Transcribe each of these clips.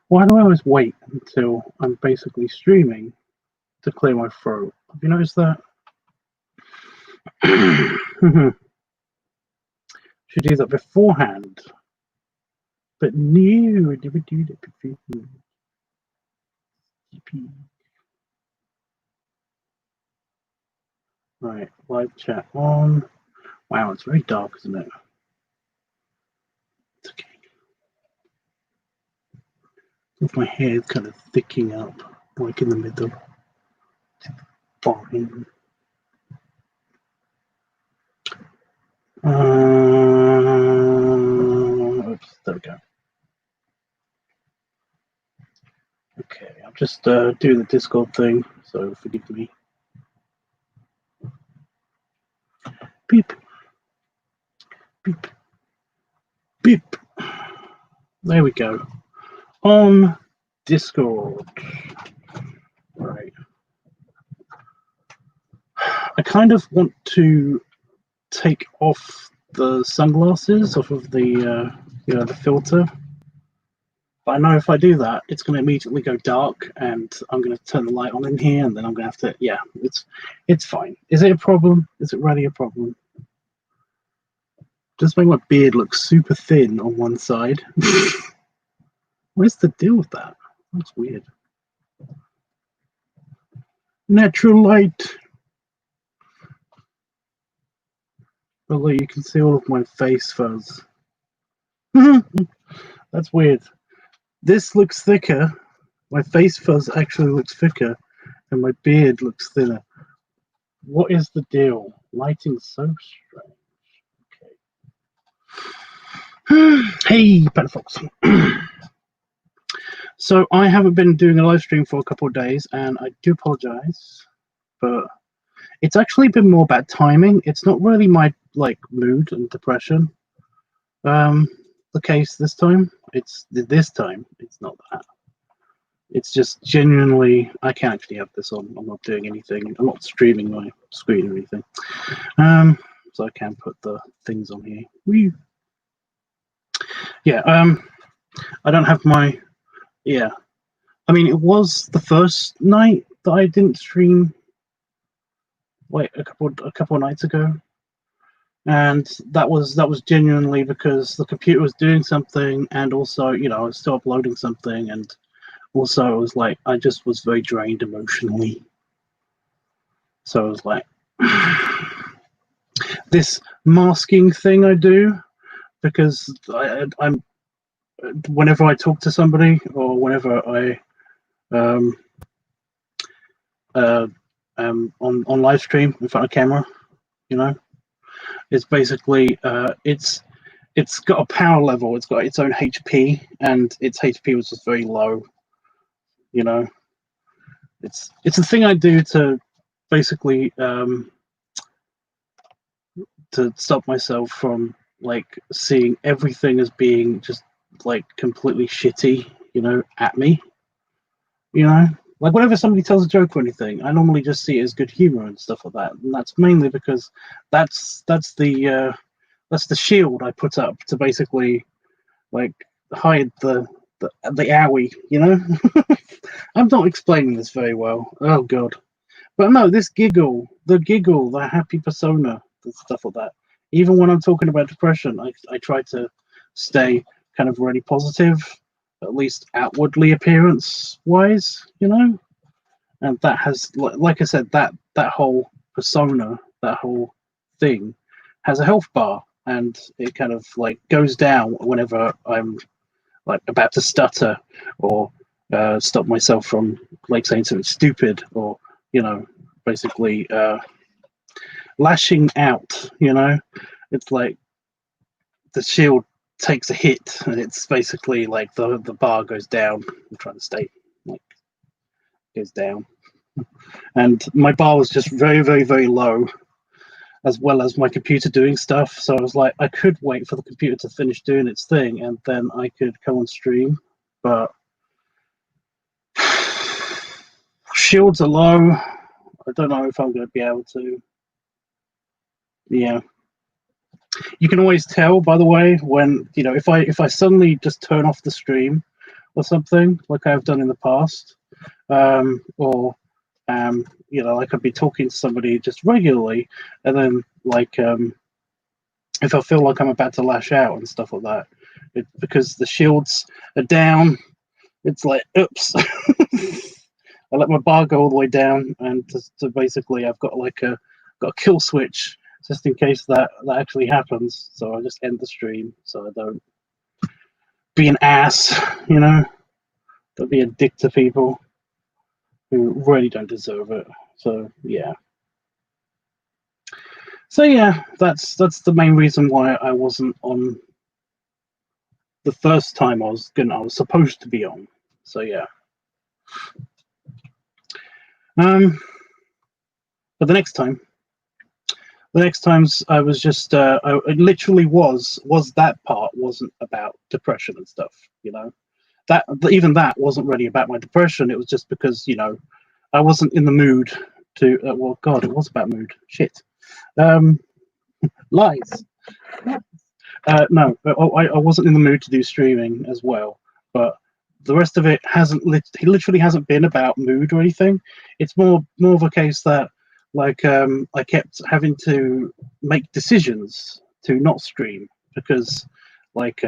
Why do I always wait until I'm basically streaming to clear my throat? Have you noticed that? Should do that beforehand. But no, I never do that before. Right, live chat on. Wow, it's very dark, isn't it? It's okay. If my hair is kind of thicking up, like in the middle. Fine. Oops, there we go. Okay, I'll just do the Discord thing, so forgive me. Beep. Beep. Beep. There we go. On Discord. Right. I kind of want to take off the sunglasses off of the the filter. But I know if I do that, it's going to immediately go dark, and I'm going to turn the light on in here, and then I'm going to have to. Yeah, it's fine. Is it a problem? Is it really a problem? Just make my beard look super thin on one side. What's the deal with that? That's weird. Natural light. Although you can see all of my face fuzz. That's weird. This looks thicker. My face fuzz actually looks thicker, and my beard looks thinner. What is the deal? Lighting's so strange. Okay. Hey, Panda Fox. So I haven't been doing a live stream for a couple of days, and I do apologize, but it's actually been more about timing. It's not really my mood and depression. The case this time. It's not that. It's just genuinely I can't actually have this on. I'm not doing anything. I'm not streaming my screen or anything. So I can put the things on here. Woo. Yeah. I don't have my. Yeah. I mean, it was the first night that I didn't stream. Wait, a couple of nights ago. And that was genuinely because the computer was doing something, and also, I was still uploading something, and also it was like I just was very drained emotionally. So I was like, this masking thing I do, because I'm whenever I talk to somebody or whenever I on live stream in front of camera, it's basically it's got a power level, it's got its own HP, and its HP was just very low. It's a thing I do to basically to stop myself from seeing everything as being just completely shitty, at me. Whenever somebody tells a joke or anything, I normally just see it as good humor and stuff like that, and that's mainly because that's the shield I put up to basically hide the owie, I'm not explaining this very well. Oh god. But no, this giggle, the happy persona, the stuff like that. Even when I'm talking about depression, I try to stay kind of really positive, at least outwardly appearance wise, And that has, like I said, that whole persona, that whole thing has a health bar, and it kind of goes down whenever I'm about to stutter or stop myself from saying something stupid, or basically lashing out. It's like the shield takes a hit, and it's basically the bar goes down. I'm trying to stay goes down, and my bar was just very, very, very low, as well as my computer doing stuff. So I was like, I could wait for the computer to finish doing its thing, and then I could come on stream, but shields are low. I don't know if I'm going to be able to. Yeah. You can always tell, by the way, when if I suddenly just turn off the stream or something, like I've done in the past, or like I'd be talking to somebody just regularly, and then if I feel like I'm about to lash out and stuff like that, because the shields are down, it's like, oops. I let my bar go all the way down, and to basically I've got got a kill switch just in case that actually happens. So I just end the stream so I don't be an ass, don't be a dick to people who really don't deserve it. So yeah. So yeah, that's the main reason why I wasn't on the first time I was supposed to be on. So yeah. But the next times I was just it literally was that part wasn't about depression and stuff, that even that wasn't really about my depression. It was just because I wasn't in the mood to well, god, it was about mood, shit. Lies. No, I wasn't in the mood to do streaming as well, but the rest of it literally hasn't been about mood or anything. It's more of a case that I kept having to make decisions to not stream because like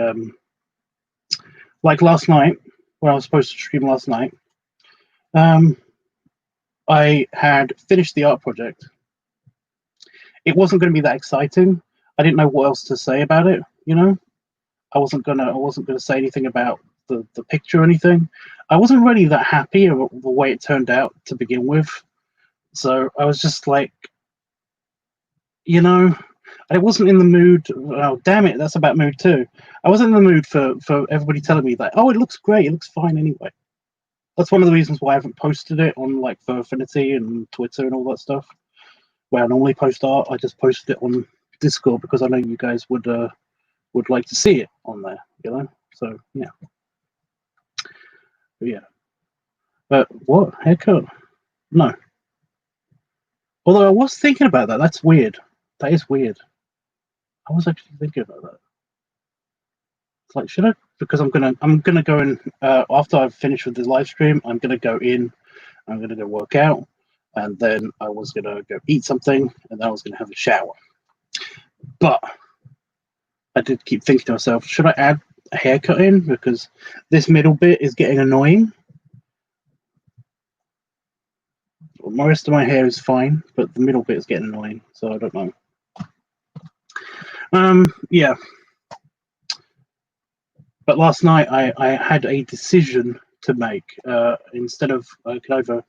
last night, when I was supposed to stream last night, I had finished the art project. It wasn't going to be that exciting. I didn't know what else to say about it, I wasn't gonna say anything about the picture or anything. I wasn't really that happy about the way it turned out to begin with. So I was just like, I wasn't in the mood. Oh, damn it, that's about mood too. I wasn't in the mood for everybody telling me that, oh, it looks great, it looks fine anyway. That's one of the reasons why I haven't posted it on for Affinity and Twitter and all that stuff. Where I normally post art, I just posted it on Discord because I know you guys would like to see it on there, So yeah, but yeah. But what haircut? No. Although I was thinking about that. That's weird. That is weird. I was actually thinking about that. It's like, should I? Because I'm gonna go in after I've finished with the live stream. I'm gonna go in. I'm gonna go work out, and then I was gonna go eat something, and then I was gonna have a shower. But I did keep thinking to myself, should I add a haircut in because this middle bit is getting annoying. The rest of my hair is fine, but the middle bit is getting annoying, so I don't know. Yeah. But last night I had a decision to make. Instead of I could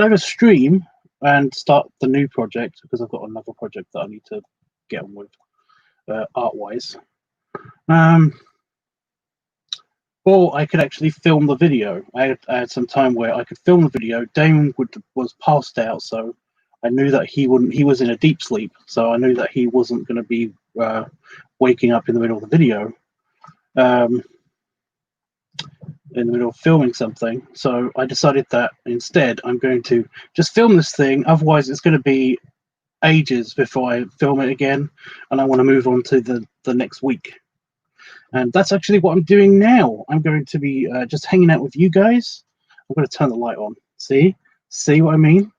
either stream and start the new project because I've got another project that I need to get on with art-wise. Or I could actually film the video. I had some time where I could film the video. Damon was passed out, so I knew that he wouldn't. He was in a deep sleep, so I knew that he wasn't going to be waking up in the middle of the video, in the middle of filming something. So I decided that instead I'm going to just film this thing. Otherwise, it's going to be ages before I film it again, and I want to move on to the next week. And that's actually what I'm doing now. I'm going to be just hanging out with you guys. I'm going to turn the light on. See what I mean?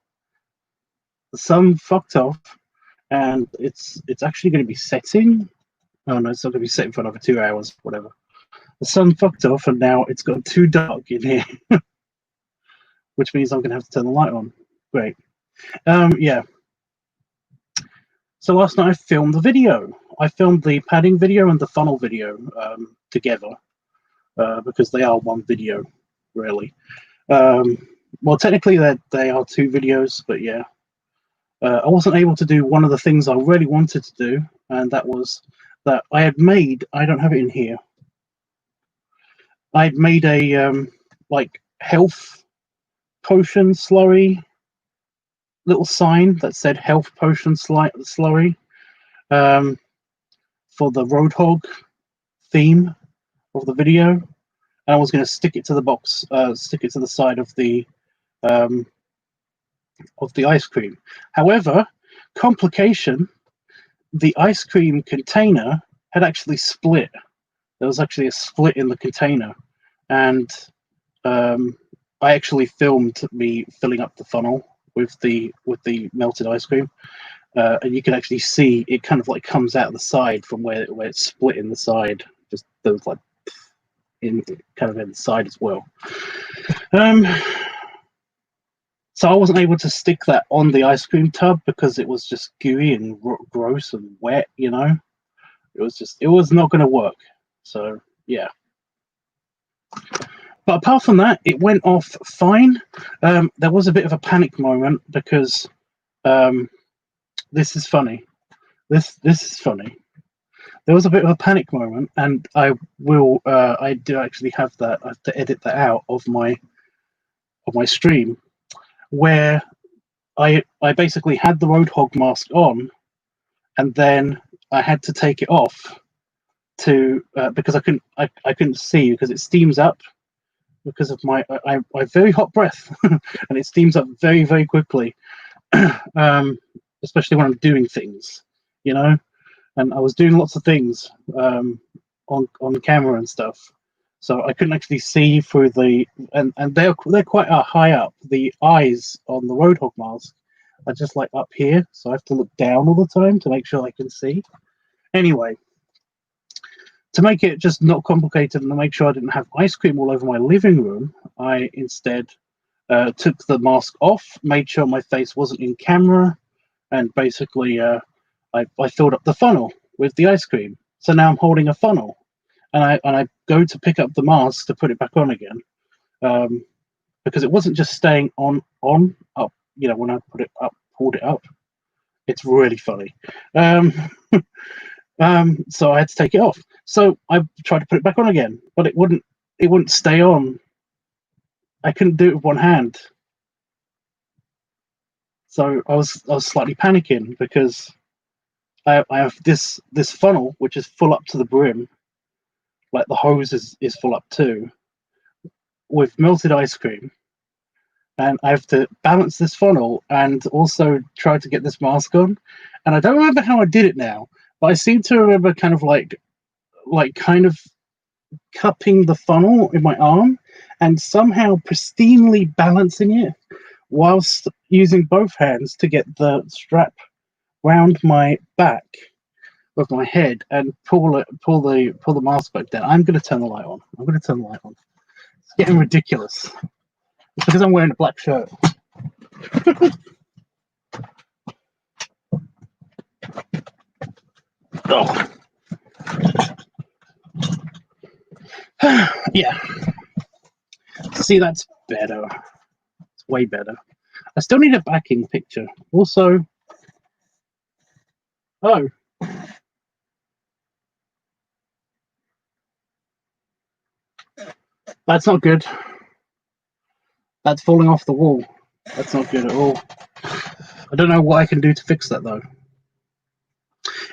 The sun fucked off, and it's actually going to be setting. Oh no, it's not going to be setting for another 2 hours, whatever. The sun fucked off, and now it's got too dark in here, which means I'm going to have to turn the light on. Great. Yeah. So last night I filmed the video. I filmed the padding video and the funnel video together because they are one video, really. Well, technically they are two videos, but yeah. I wasn't able to do one of the things I really wanted to do, and that was that I had made, I don't have it in here, I'd made a like health potion slurry little sign that said health potion slurry for the Roadhog theme of the video, and I was going to stick it to the box, stick it to the side of the ice cream. However, complication, the ice cream container had actually split. There was actually a split in the container, and I actually filmed me filling up the funnel with the melted ice cream, and you can actually see it kind of like comes out of the side from where it's split in the side. Just there was like in kind of in the side as well. So I wasn't able to stick that on the ice cream tub because it was just gooey and gross and wet. You know, it was not going to work. So yeah. But apart from that, it went off fine. There was a bit of a panic moment because this is funny. This is funny. There was a bit of a panic moment, and I do actually have that. I have to edit that out of my stream, where I basically had the Roadhog mask on, and then I had to take it off to because I couldn't see because it steams up because of my I very hot breath and it steams up very, very quickly, especially when I'm doing things, you know. And I was doing lots of things on the camera and stuff, so I couldn't actually see through the and they're quite high up. The eyes on the Roadhog mask are just like up here, so I have to look down all the time to make sure I can see. Anyway, to make it just not complicated and to make sure I didn't have ice cream all over my living room, I instead took the mask off, made sure my face wasn't in camera, and basically I filled up the funnel with the ice cream. So now I'm holding a funnel, and I go to pick up the mask to put it back on again, because it wasn't just staying up. You know, when I pulled it up. It's really funny. So I had to take it off. So I tried to put it back on again, but it wouldn't stay on. I couldn't do it with one hand. So I was slightly panicking because I have this funnel which is full up to the brim, like the hose is full up too, with melted ice cream, and I have to balance this funnel and also try to get this mask on. And I don't remember how I did it now, but I seem to remember kind of like kind of cupping the funnel in my arm and somehow pristinely balancing it whilst using both hands to get the strap round my back of my head and pull the mask back down. I'm going to turn the light on. It's getting ridiculous. It's because I'm wearing a black shirt. Oh. Yeah. See, that's better. It's way better. I still need a backing picture. Also, oh. That's not good. That's falling off the wall. That's not good at all. I don't know what I can do to fix that though.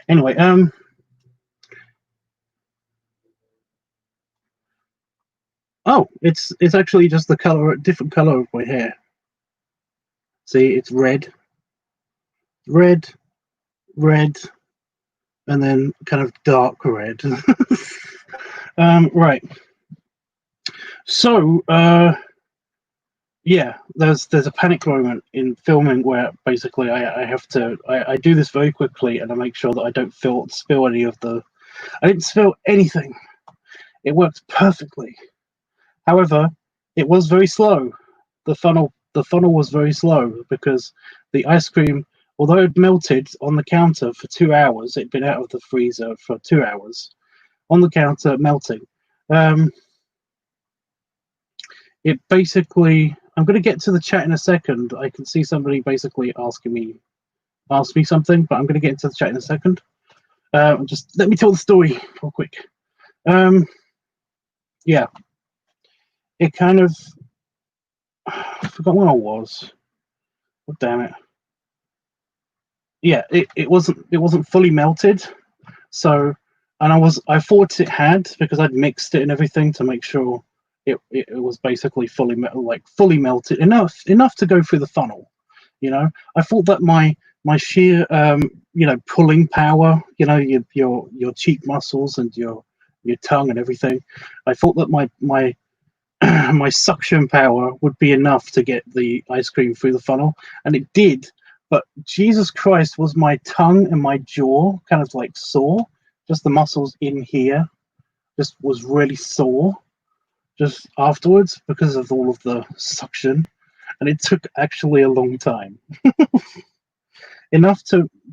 Anyway, oh, it's actually just the color, different color of my hair. See, it's red, red, red, and then kind of dark red. Right. So, yeah, there's a panic moment in filming where basically I have to I do this very quickly and I make sure that I don't spill any of the. I didn't spill anything. It worked perfectly. However, it was very slow. The funnel was very slow because the ice cream, although it melted on the counter for 2 hours, it'd been out of the freezer for 2 hours on the counter melting. It basically, I'm going to get to the chat in a second. I can see somebody basically ask me something, but I'm going to get into the chat in a second. Just let me tell the story real quick. Yeah, it kind of, I forgot where I was. Oh, damn it. Yeah, it wasn't fully melted. So, and I thought it had because I'd mixed it and everything to make sure it was basically fully melted enough to go through the funnel. You know, I thought that my my sheer you know, pulling power, you know, your cheek muscles and your tongue and everything. I thought that my my suction power would be enough to get the ice cream through the funnel, and it did. But Jesus Christ, was my tongue and my jaw kind of like sore? Just the muscles in here just was really sore just afterwards because of all of the suction, and it took actually a long time. Enough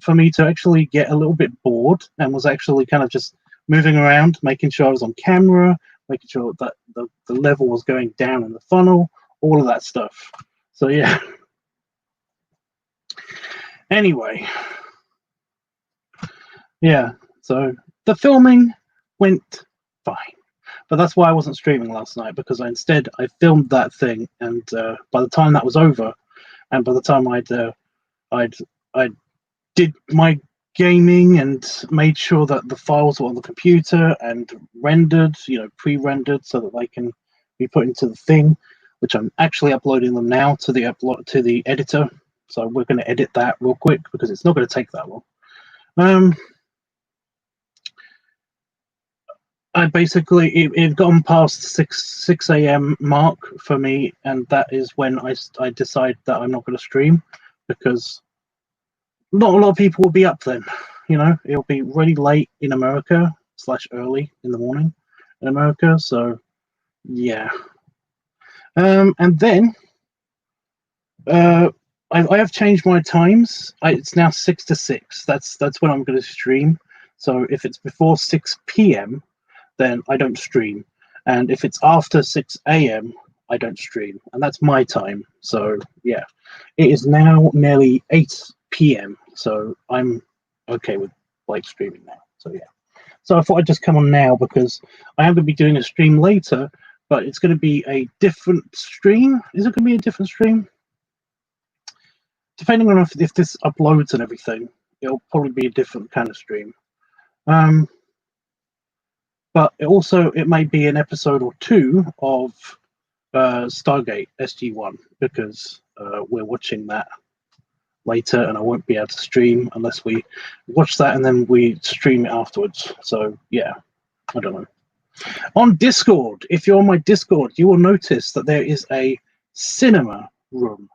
for me to actually get a little bit bored, and was actually kind of just moving around, making sure I was on camera, making sure that the level was going down in the funnel, all of that stuff. So yeah. Anyway, yeah, so the filming went fine, but that's why I wasn't streaming last night, because I filmed that thing, and by the time that was over, and by the time I'd did my gaming and made sure that the files were on the computer and rendered, you know, pre-rendered, so that they can be put into the thing, which I'm actually uploading them now to the editor. So we're going to edit that real quick because it's not going to take that long. I basically it gone past 6 a.m. mark for me, and that is when I decide that I'm not going to stream, because not a lot of people will be up then. You know, it'll be really late in America / early in the morning in America. So yeah. And then I have changed my times. It's now 6 to 6. That's when I'm going to stream. So if it's before 6 p.m., then I don't stream, and if it's after 6 a.m., I don't stream, and that's my time. So yeah, it is now nearly 8 p.m., so I'm okay with like streaming now. So yeah, so I thought I'd just come on now because I am going to be doing a stream later, but it's going to be a different stream. Is it going to be a different stream? Depending on if this uploads and everything, it'll probably be a different kind of stream. But it may be an episode or two of Stargate SG-1, because we're watching that later, and I won't be able to stream unless we watch that and then we stream it afterwards. So yeah, I don't know. On Discord, if you're on my Discord, you will notice that there is a cinema room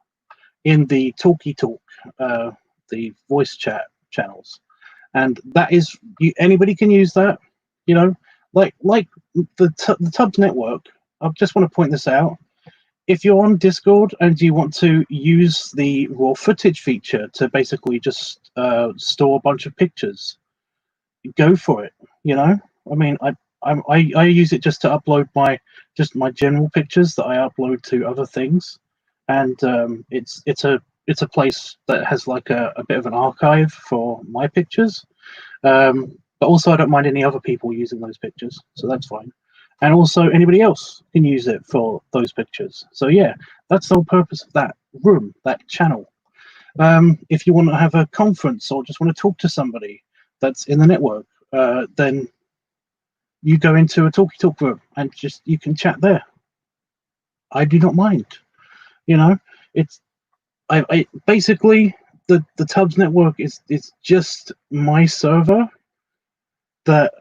in the Talkie Talk, the voice chat channels, and that is anybody can use that. You know, like the Tubbs network. I just want to point this out. If you're on Discord and you want to use the raw footage feature to basically just store a bunch of pictures, go for it. You know, I mean, I use it just to upload my general pictures that I upload to other things, and it's a place that has like a bit of an archive for my pictures. But also I don't mind any other people using those pictures, so that's fine. And also anybody else can use it for those pictures. So yeah, that's the whole purpose of that room, that channel. If you want to have a conference or just want to talk to somebody that's in the network, then you go into a Talkie Talk room and you can chat there. I do not mind. You know, I basically the Tubbs network is just my server that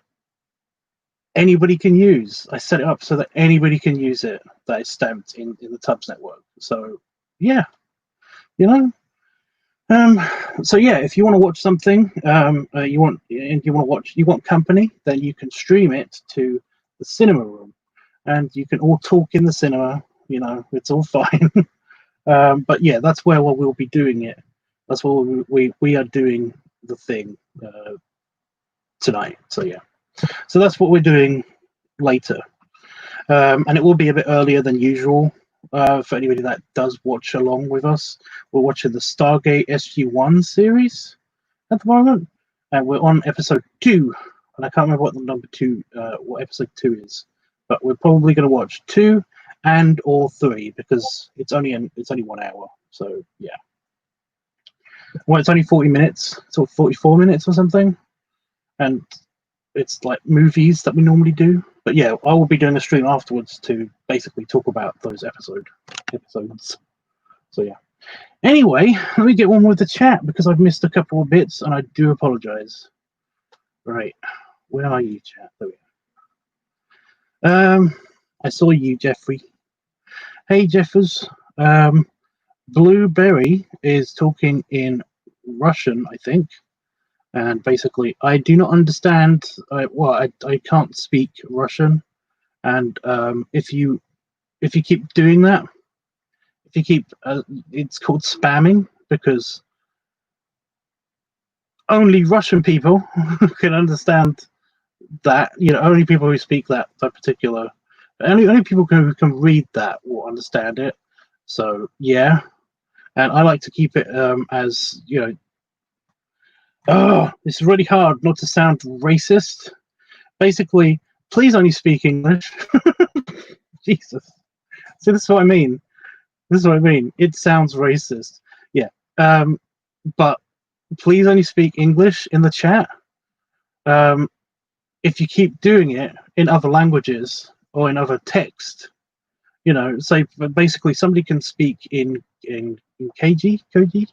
anybody can use. I set it up so that anybody can use it that is stamped in the Tubbs network. So yeah, you know. So yeah, if you want to watch something, you want company, then you can stream it to the cinema room, and you can all talk in the cinema. You know, it's all fine. But yeah, that's where we'll be doing it. That's what we are doing the thing tonight. So yeah, so that's what we're doing later, and it will be a bit earlier than usual for anybody that does watch along with us. We're watching the Stargate SG-1 series at the moment, and we're on episode 2, and I can't remember what the number 2, what episode 2 is, but we're probably going to watch 2 and or 3 because it's only 1 hour. So yeah, well, it's only 40 minutes, so 44 minutes or something, and it's like movies that we normally do. But yeah, I will be doing a stream afterwards to basically talk about those episodes. So yeah. Anyway, let me get on with the chat because I've missed a couple of bits and I do apologize. Right, where are you, chat? There we go. I saw you, Jeffrey. Hey, Jeffers. Blueberry is talking in Russian, I think, and basically, I do not understand. I can't speak Russian, and if you keep doing that, if you keep, it's called spamming because only Russian people can understand that. You know, only people who speak that particular, only people who can read that will understand it. So yeah, and I like to keep it as you know. Oh, it's really hard not to sound racist. Basically, please only speak English. Jesus. See, this is what I mean. This is what I mean. It sounds racist. Yeah. But please only speak English in the chat. If you keep doing it in other languages or in other text, you know, say basically somebody can speak in Koji.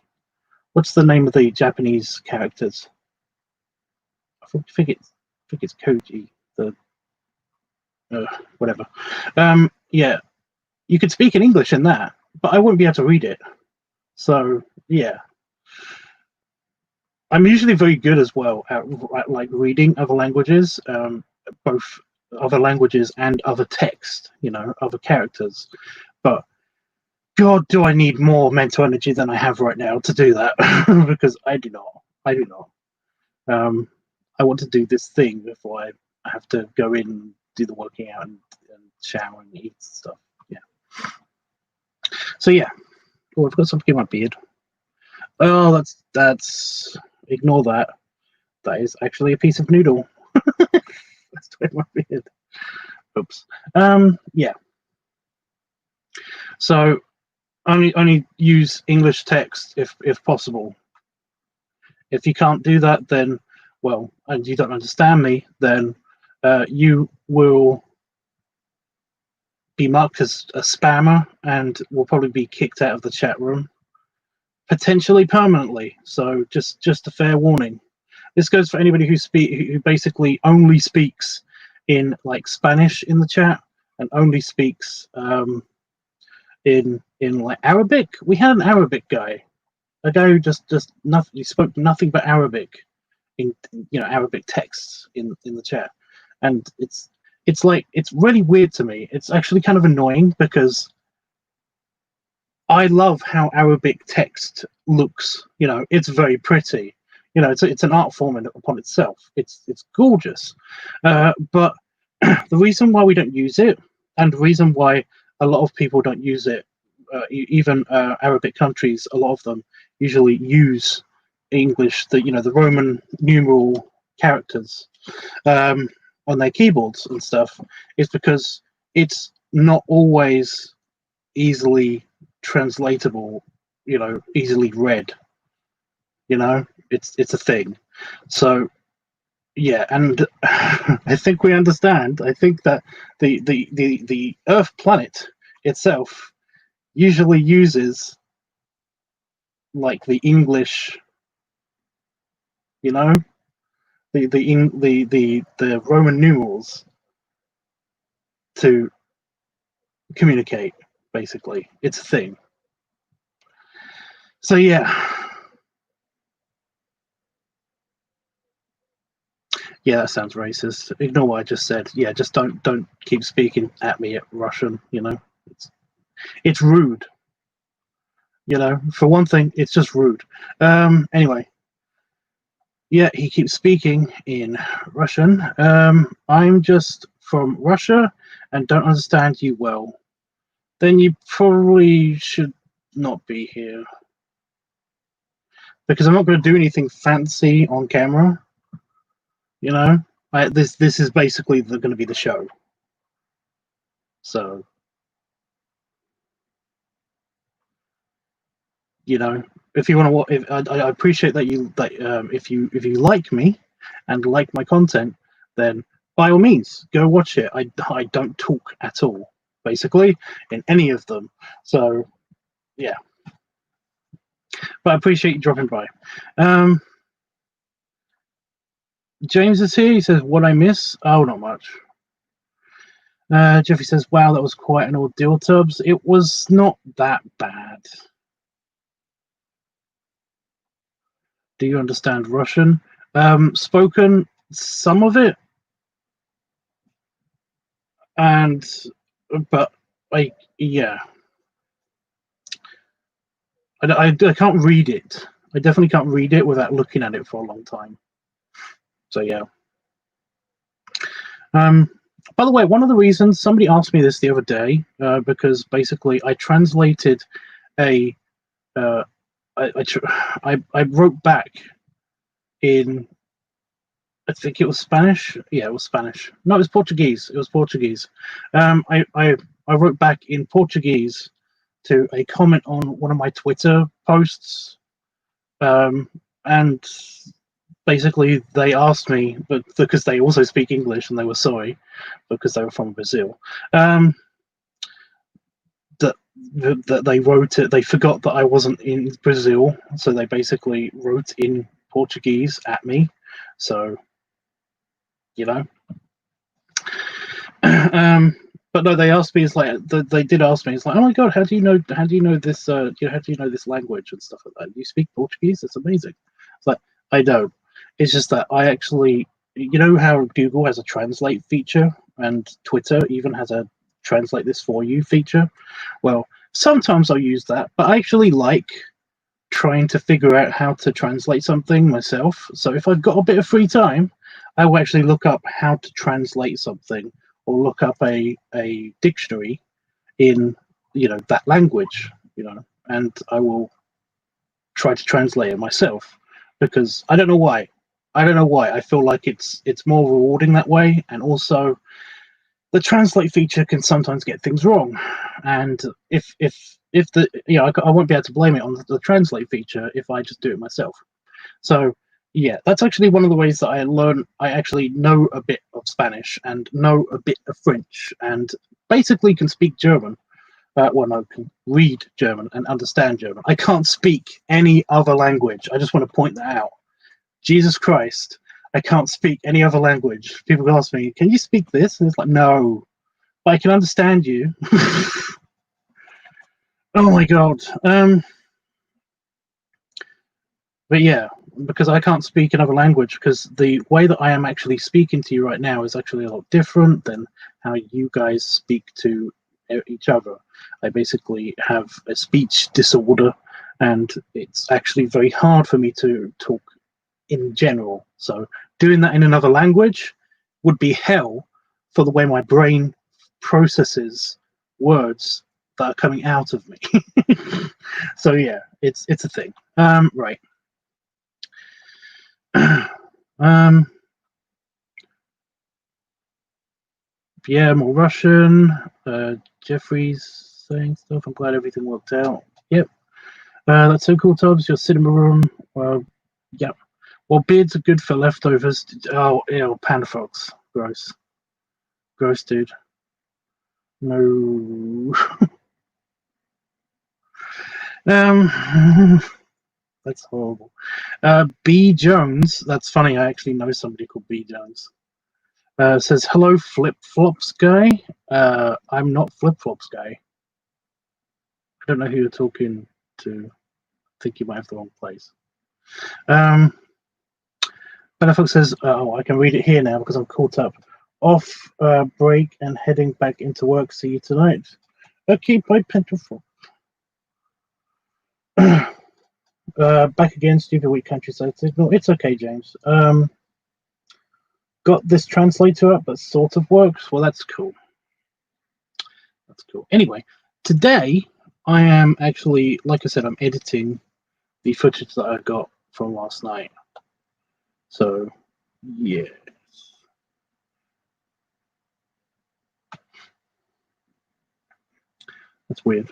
What's the name of the Japanese characters? I think it's Koji. The whatever. Yeah, you could speak in English in that, but I wouldn't be able to read it. So yeah, I'm usually very good as well at like reading other languages, both other languages and other text, you know, other characters. But God, do I need more mental energy than I have right now to do that? Because I do not. I do not. I want to do this thing before I have to go in, do the working out, and shower and eat stuff. Yeah. So yeah. Oh, I've got something in my beard. Oh, that's. Ignore that. That is actually a piece of noodle. That's in my beard. Oops. Yeah. So only use English text if possible. If you can't do that, then well, and you don't understand me, then you will be marked as a spammer and will probably be kicked out of the chat room, potentially permanently. So just a fair warning. This goes for anybody who basically only speaks in like Spanish in the chat and only speaks in like Arabic. We had an Arabic guy, a guy who just nothing. He spoke nothing but Arabic in Arabic texts in the chat, and it's like it's really weird to me. It's actually kind of annoying because I love how Arabic text looks. You know, it's very pretty. You know, it's an art form upon itself. It's gorgeous, but the reason why we don't use it, and the reason why a lot of people don't use it, even Arabic countries, a lot of them usually use English, the Roman numeral characters on their keyboards and stuff, is because it's not always easily translatable, easily read. It's a thing. So yeah, and I think we understand. I think that the Earth planet itself usually uses like the English, the Roman numerals to communicate. Basically, it's a thing. So yeah. Yeah, that sounds racist. Ignore what I just said. Yeah, just don't keep speaking at me at Russian. It's rude. For one thing, it's just rude. Anyway, yeah, he keeps speaking in Russian. I'm just from Russia and don't understand you well. Then you probably should not be here because I'm not going to do anything fancy on camera. This is basically going to be the show. So, if you want to, I appreciate that if you like me and like my content, then by all means go watch it. I don't talk at all, basically, in any of them. So, yeah. But I appreciate you dropping by. James is here. He says, "What I miss? Oh, not much." Jeffy says, "Wow, that was quite an ordeal, Tubbs. It was not that bad." Do you understand Russian? Spoken some of it, but like, yeah, I can't read it. I definitely can't read it without looking at it for a long time. So yeah. By the way, one of the reasons somebody asked me this the other day, because basically I translated a, I wrote back in, I think it was Spanish. Yeah, it was Spanish. No, it was Portuguese. It was Portuguese. I wrote back in Portuguese to a comment on one of my Twitter posts, and basically they asked me, but because they also speak English and they were sorry because they were from Brazil, that they wrote it. They forgot that I wasn't in Brazil, so they basically wrote in Portuguese at me. So, you know. But no, they asked me. It's like they did ask me. It's like, oh my god, how do you know? How do you know this? How do you know this language and stuff like that? You speak Portuguese? It's amazing. It's like, I don't. It's just that I actually, you know how Google has a translate feature and Twitter even has a translate this for you feature. Well, sometimes I'll use that, but I actually like trying to figure out how to translate something myself. So if I've got a bit of free time, I will actually look up how to translate something or look up a dictionary in, you know, that language, you know, and I will try to translate it myself because I don't know why. I don't know why. I feel like it's more rewarding that way, and also the translate feature can sometimes get things wrong, and if the, you know, I won't be able to blame it on the translate feature if I just do it myself. So yeah, that's actually one of the ways that I actually know a bit of Spanish and know a bit of French and basically can speak German. Well, no, can read German and understand German. I can't speak any other language. I just want to point that out. Jesus Christ, I can't speak any other language. People ask me, "Can you speak this?" And it's like, no, but I can understand you. Oh my god. But yeah, because I can't speak another language, because the way that I am actually speaking to you right now is actually a lot different than how you guys speak to each other. I basically have a speech disorder, and it's actually very hard for me to talk in general. So doing that in another language would be hell for the way my brain processes words that are coming out of me. So yeah, it's a thing. Right. Yeah, more Russian. Jeffrey's saying stuff. I'm glad everything worked out. Yep. That's so cool, Tubbs. Your cinema room. Well, yep. Well, beards are good for leftovers. Oh, ew, Panda Fox. Gross. Gross, dude. No. That's horrible. B Jones. That's funny. I actually know somebody called B Jones. Says, hello, Flip Flops guy. I'm not Flip Flops guy. I don't know who you're talking to. I think you might have the wrong place. Benefox says, oh, I can read it here now because I'm caught up. Off break and heading back into work. See you tonight. Okay, bye, Pentaflock. Back again, stupid weak countryside signal. It's okay, James. Got this translator up that sort of works. Well, that's cool. That's cool. Anyway, today I am actually, like I said, I'm editing the footage that I got from last night. So, yeah. That's weird.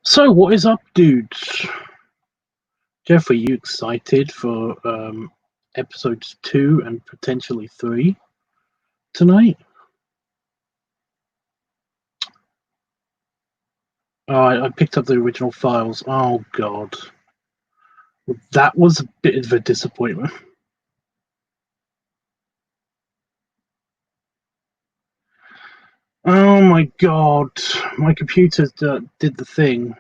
So, what is up, dudes? Jeff, are you excited for episodes 2 and potentially 3 tonight? Oh, I picked up the original files. Oh god, that was a bit of a disappointment. Oh my god, my computer did the thing.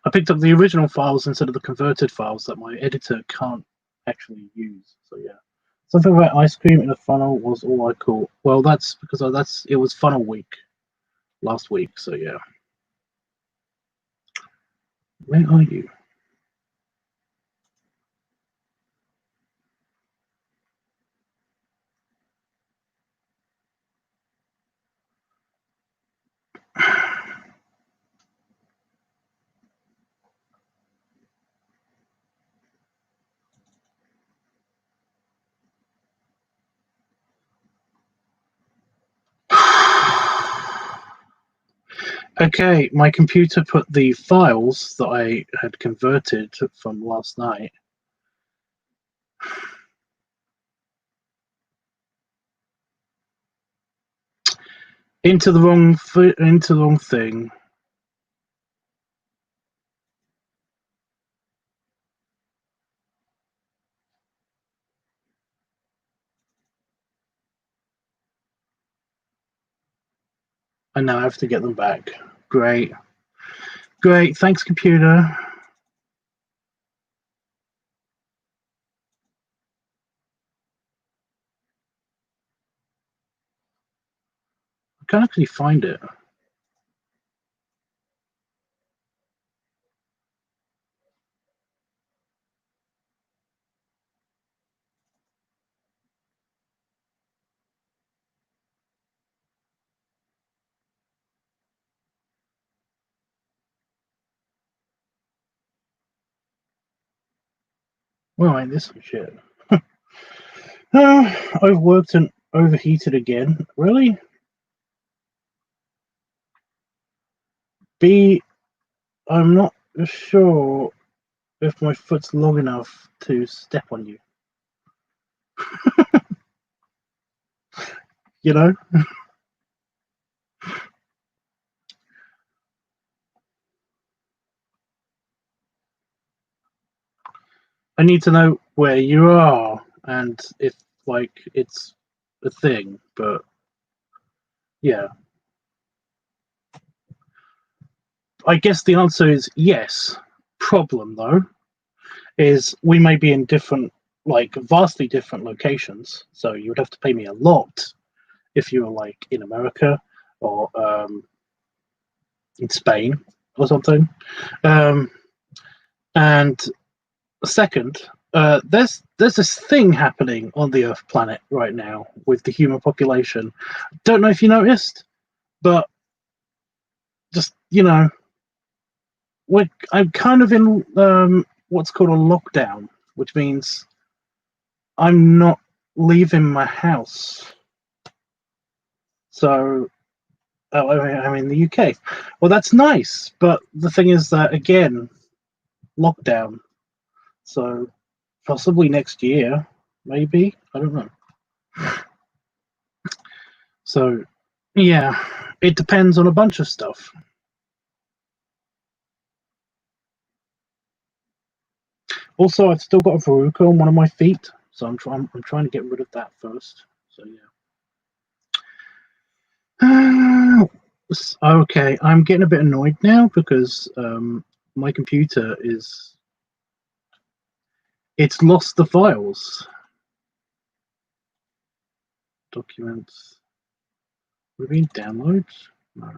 I picked up the original files instead of the converted files that my editor can't actually use. So yeah, something about ice cream in a funnel was all I caught. Well, that's because it was funnel week last week. So yeah, where are you? Okay, my computer put the files that I had converted from last night into the wrong thing. And now I have to get them back. Great. Great. Thanks, computer. I can't actually find it. Well, ain't this some shit? Overworked and overheated again. Really? B, I'm not sure if my foot's long enough to step on you. You know? I need to know where you are and if, like, it's a thing, but yeah. I guess the answer is yes. Problem, though, is we may be in different, like, vastly different locations, so you would have to pay me a lot if you were, like, in America or in Spain or something. And second, there's this thing happening on the Earth planet right now with the human population. Don't know if you noticed, but just I'm kind of in what's called a lockdown, which means I'm not leaving my house. So I'm in the UK. Well, that's nice, but the thing is that again, lockdown. So possibly next year, maybe. I don't know. So yeah, it depends on a bunch of stuff. Also, I've still got a verruca on one of my feet, so I'm trying to get rid of that first. So yeah. Okay, I'm getting a bit annoyed now because my computer it's lost the files. Documents. Would it be downloads? No.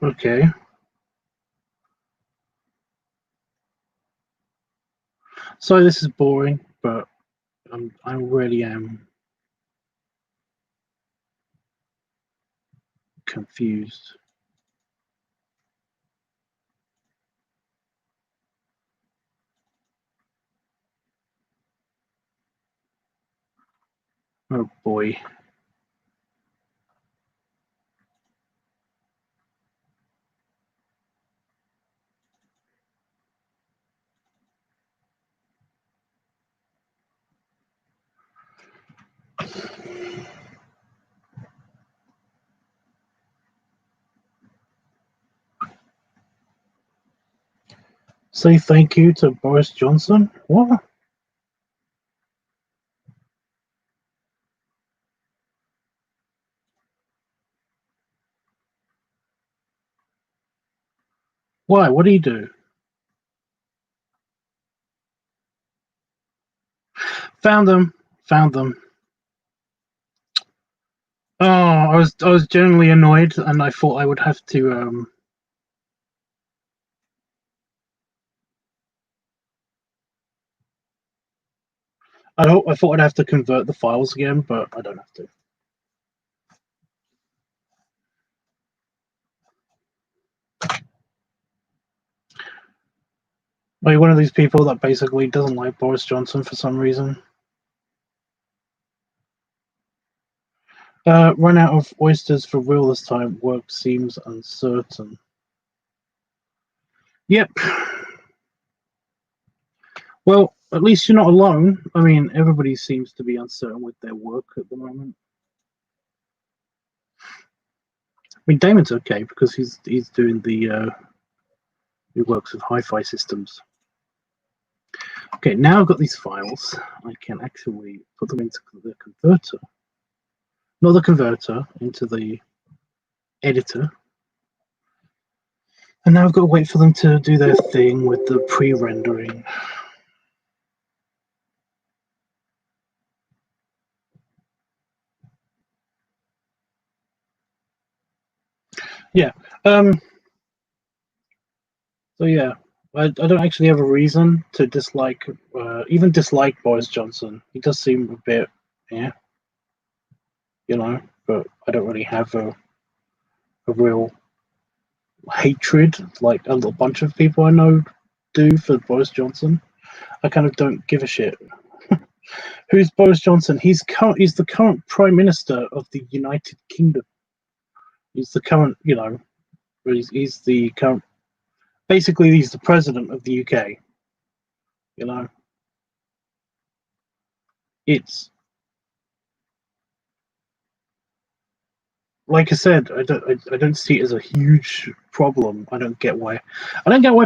Okay. So this is boring, but I really am. confused. Oh boy. Say thank you to Boris Johnson? What? Why? What do you do? Found them. Found them. Oh, I was genuinely annoyed, and I thought I would have to I thought I'd have to convert the files again, but I don't have to. Are you one of these people that basically doesn't like Boris Johnson for some reason? Run out of oysters for real this time. Work seems uncertain. Yep. Well, at least you're not alone. I mean, everybody seems to be uncertain with their work at the moment. I mean, Damon's okay because he's doing the he works with hi-fi systems. Okay, now I've got these files. I can actually put them into the converter. Not the converter, into the editor. And now I've got to wait for them to do their thing with the pre-rendering. Yeah. So yeah, I don't actually have a reason to dislike, even dislike Boris Johnson. He does seem a bit, yeah, you know, but I don't really have a real hatred like a little bunch of people I know do for Boris Johnson. I kind of don't give a shit. Who's Boris Johnson? He's the current Prime Minister of the United Kingdom. He's the current, you know, he's the current. Basically, he's the president of the UK. You know, it's like I said. I don't see it as a huge problem. I don't get why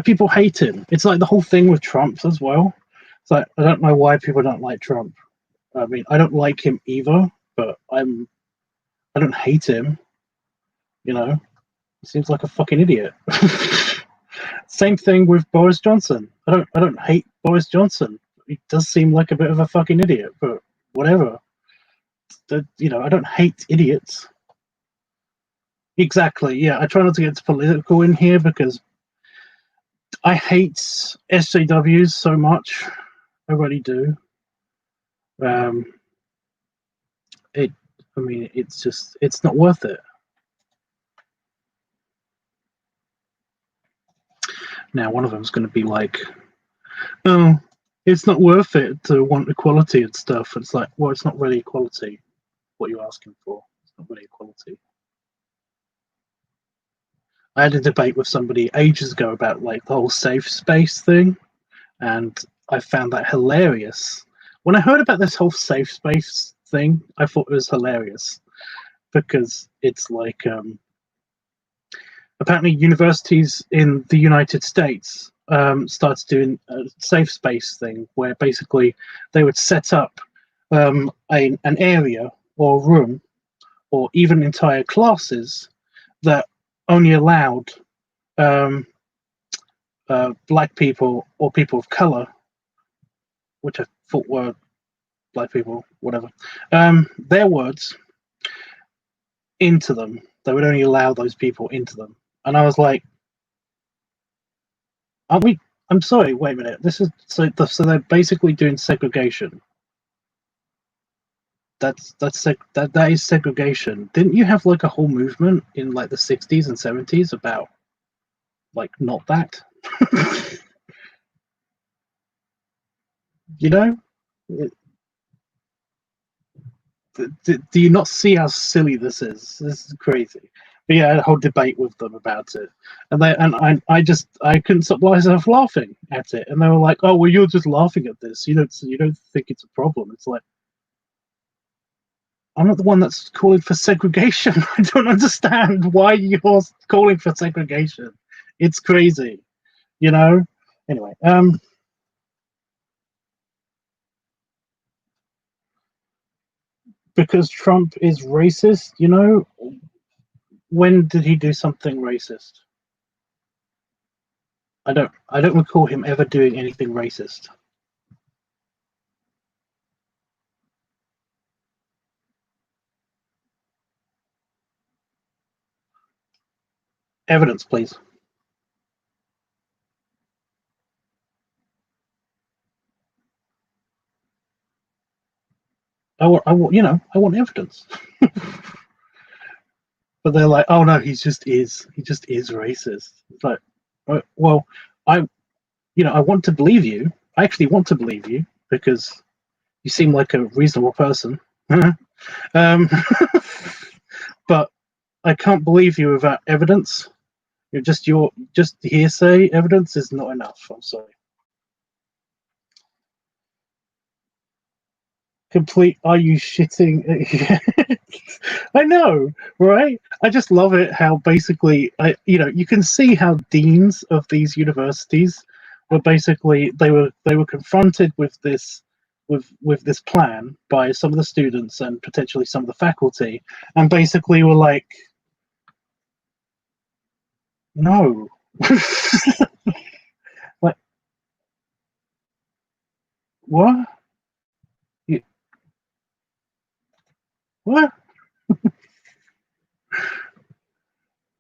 people hate him. It's like the whole thing with Trump as well. It's like I don't know why people don't like Trump. I mean, I don't like him either, but I don't hate him. You know, he seems like a fucking idiot. Same thing with Boris Johnson. I don't hate Boris Johnson. He does seem like a bit of a fucking idiot, but whatever. You know, I don't hate idiots. Exactly. Yeah, I try not to get political in here because I hate SJWs so much. I really do. I mean, it's not worth it. Now, one of them's going to be like, "Oh, it's not worth it to want equality and stuff." It's like, well, it's not really equality. What you're asking for? It's not really equality. I had a debate with somebody ages ago about like the whole safe space thing, and I found that hilarious. When I heard about this whole safe space thing, I thought it was hilarious because it's like apparently universities in the United States started doing a safe space thing where basically they would set up an area or room or even entire classes that only allowed black people or people of color, which I thought were black people, whatever, their words into them. They would only allow those people into them. And I was like, aren't we? I'm sorry, wait a minute. This is so they're basically doing segregation. that is segregation. Didn't you have like a whole movement in like the 60s and 70s about like not that? You know? Do you not see how silly this is? This is crazy. But yeah, I had a whole debate with them about it, and I couldn't stop myself laughing at it, and they were like, "Oh, well, you're just laughing at this. You don't think it's a problem." It's like, I'm not the one that's calling for segregation. I don't understand why you're calling for segregation. It's crazy, you know. Anyway, because Trump is racist, you know. When did he do something racist? I don't recall him ever doing anything racist. Evidence, please. I want evidence. But they're like, oh no, he just is racist. It's like, well, I, I want to believe you. I actually want to believe you because you seem like a reasonable person. um, but I can't believe you without evidence. Your just hearsay evidence is not enough. I'm sorry. Complete. Are you shitting? I know, right? I just love it how basically, you can see how deans of these universities were basically they were confronted with this with this plan by some of the students and potentially some of the faculty, and basically were like, no, like what? You, what?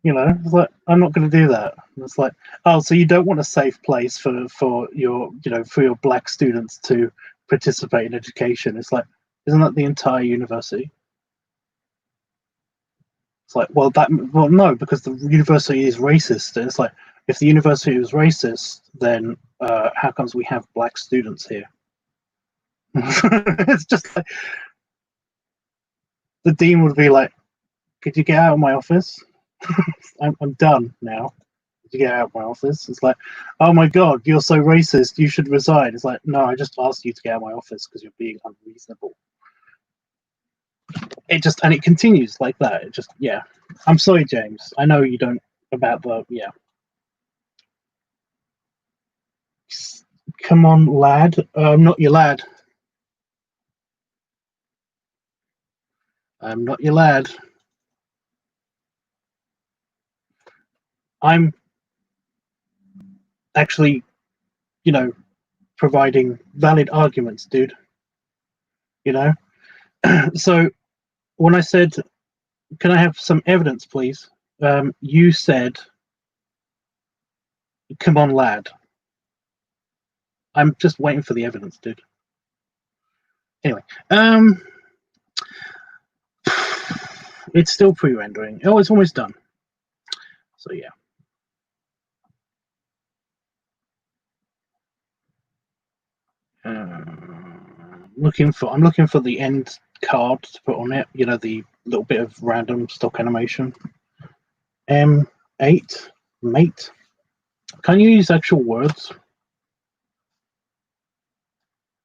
It's like, I'm not going to do that. And it's like, oh, so you don't want a safe place for your for your black students to participate in education? It's like, isn't that the entire university? It's like, well, no, because the university is racist. And it's like, if the university is racist, then how comes we have black students here? It's just like the dean would be like, could you get out of my office? I'm done now. To get out of my office. It's like, oh my god, you're so racist, you should resign. It's like, no, I just asked you to get out of my office because you're being unreasonable. It continues like that. It just, yeah. I'm sorry, James. I know you don't about the, yeah. Come on, lad. I'm not your lad. I'm not your lad. I'm actually, providing valid arguments, dude. So when I said, can I have some evidence, please? You said, come on, lad. I'm just waiting for the evidence, dude. Anyway, it's still pre-rendering. Oh, it's almost done. So yeah. I'm looking for the end card to put on it. The little bit of random stock animation. M8 mate. Can you use actual words?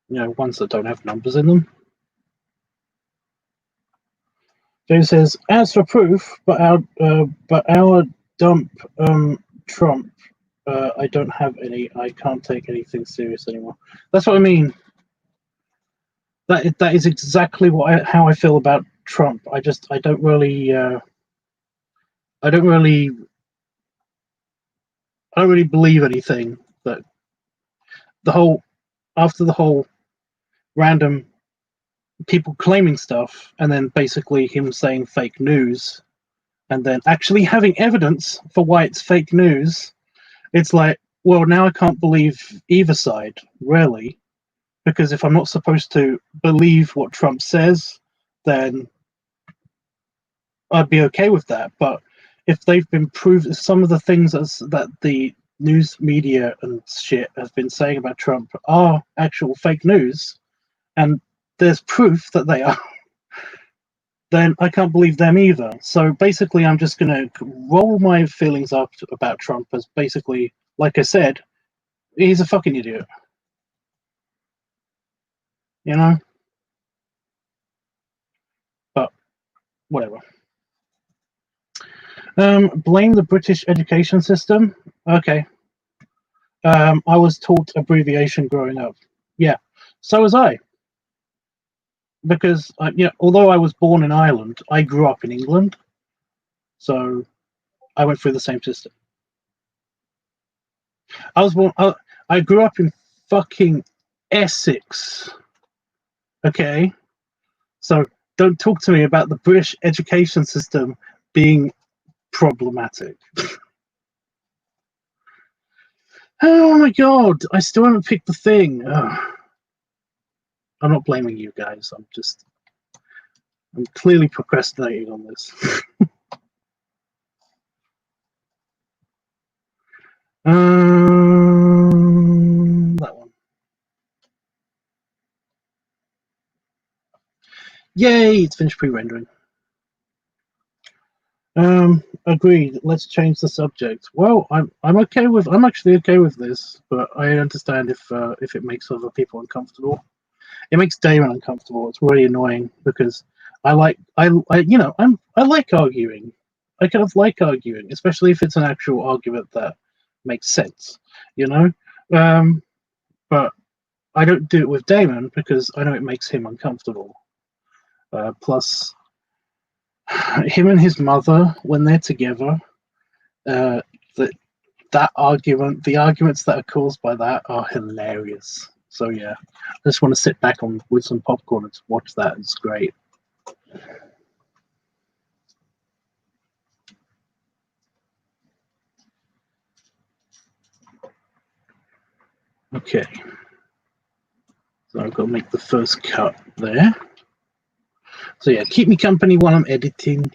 Ones that don't have numbers in them. James says, as for proof, but our dump Trump. I don't have any. I can't take anything serious anymore. That's what I mean. That is exactly how I feel about Trump. I don't really believe anything that after the whole random people claiming stuff and then basically him saying fake news and then actually having evidence for why it's fake news. It's like, well, now I can't believe either side, really, because if I'm not supposed to believe what Trump says, then I'd be okay with that. But if they've been proved, some of the things that the news media and shit have been saying about Trump are actual fake news, and there's proof that they are, then I can't believe them either. So basically, I'm just going to roll my feelings up about Trump as basically, like I said, he's a fucking idiot. You know? But whatever. Blame the British education system? Okay. I was taught abbreviation growing up. Yeah, so was I. Because, although I was born in Ireland, I grew up in England. So I went through the same system. I grew up in fucking Essex. Okay? So don't talk to me about the British education system being problematic. Oh my god, I still haven't picked the thing. Ugh. I'm not blaming you guys. I'm clearly procrastinating on this. That one. Yay, it's finished pre-rendering. Agreed. Let's change the subject. Well, I'm actually okay with this, but I understand if it makes other people uncomfortable. It makes Damon uncomfortable. It's really annoying because I like arguing. I kind of like arguing, especially if it's an actual argument that makes sense, you know. But I don't do it with Damon because I know it makes him uncomfortable. Plus, him and his mother, when they're together, the arguments that are caused by that are hilarious. So yeah, I just want to sit back with some popcorn and watch that. It's great. Okay, so I've got to make the first cut there. So yeah, keep me company while I'm editing.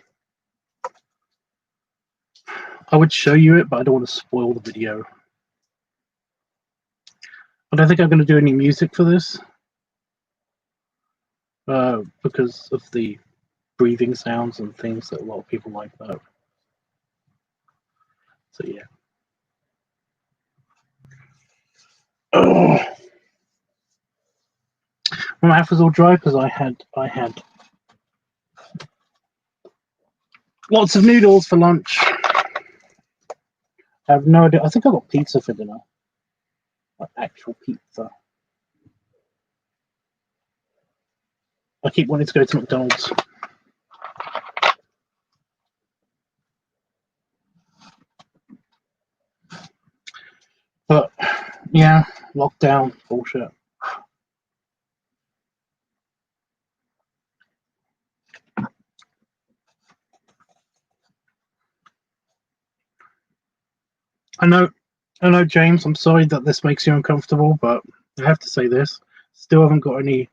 I would show you it, but I don't want to spoil the video. I don't think I'm going to do any music for this because of the breathing sounds and things that a lot of people like that. So yeah. Oh. My mouth was all dry because I had lots of noodles for lunch. I have no idea. I think I got pizza for dinner. Like actual pizza. I keep wanting to go to McDonald's. But yeah, lockdown bullshit. I know, James. I'm sorry that this makes you uncomfortable, but I have to say this. Still haven't got any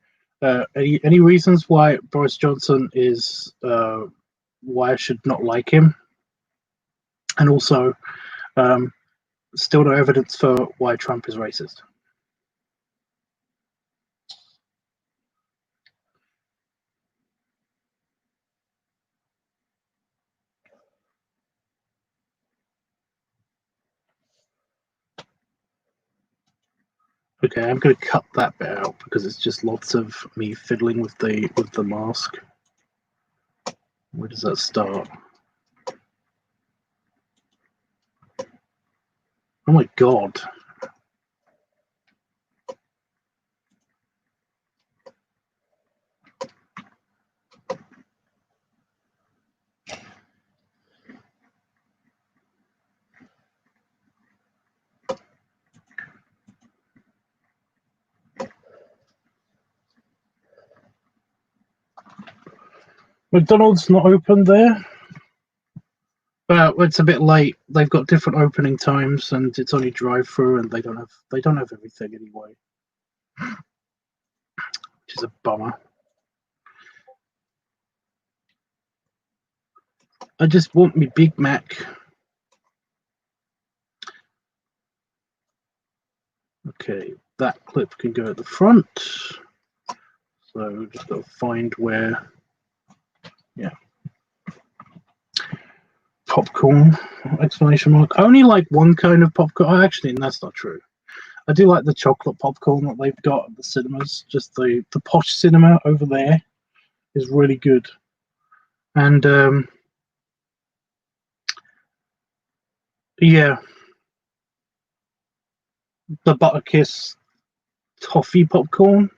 reasons why Boris Johnson is why I should not like him, and also still no evidence for why Trump is racist. Okay, I'm going to cut that bit out because it's just lots of me fiddling with the mask. Where does that start? Oh my god. McDonald's not open there. But it's a bit late. They've got different opening times, and it's only drive-through, and they don't have everything anyway, which is a bummer. I just want me Big Mac. Okay, that clip can go at the front. So just got to find where, yeah. Popcorn, exclamation mark. I only like one kind of popcorn. Oh, actually, that's not true. I do like the chocolate popcorn that they've got at the cinemas. Just the posh cinema over there is really good. And yeah, the Butterkiss toffee popcorn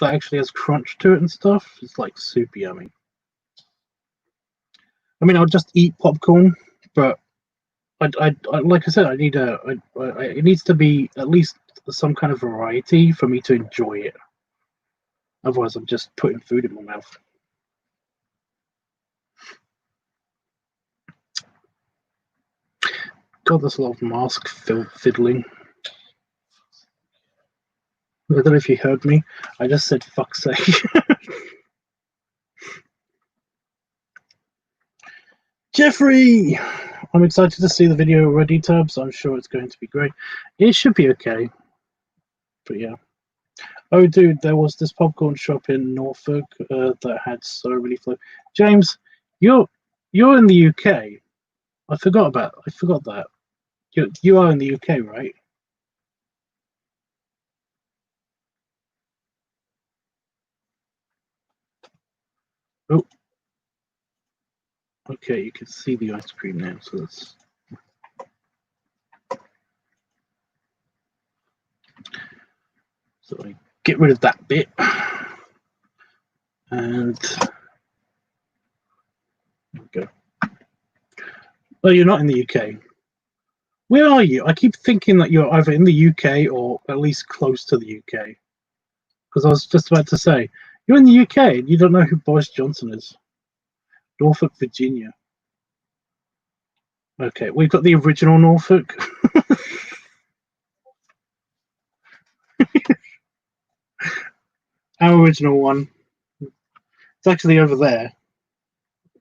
that actually has crunch to it and stuff. It's like super yummy. I mean, I'll just eat popcorn, but I like I said, I need it needs to be at least some kind of variety for me to enjoy it. Otherwise, I'm just putting food in my mouth. God, there's a lot of mask fiddling. I don't know if you heard me. I just said fuck's sake. Jeffrey! I'm excited to see the video already, Tubbs. I'm sure it's going to be great. It should be okay. But yeah. Oh, dude, there was this popcorn shop in Norfolk that had so many flavors. James, you're in the UK. I forgot that. You are in the UK, right? Oh. Okay, you can see the ice cream now, so that's... So I get rid of that bit. And there we go. Oh, you're not in the UK. Where are you? I keep thinking that you're either in the UK or at least close to the UK. Because I was just about to say, you're in the UK and you don't know who Boris Johnson is. Norfolk, Virginia. Okay, we've got the original Norfolk. Our original one. It's actually over there.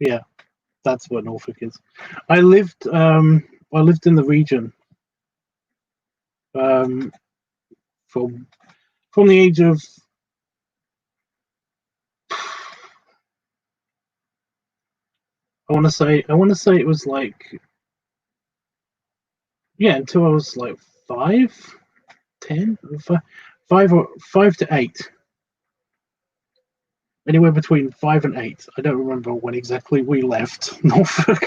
Yeah, that's where Norfolk is. I lived in the region from the age of I want to say it was like, yeah, until I was like 5, 10, 5 to 8. Anywhere between 5 and 8. I don't remember when exactly we left Norfolk.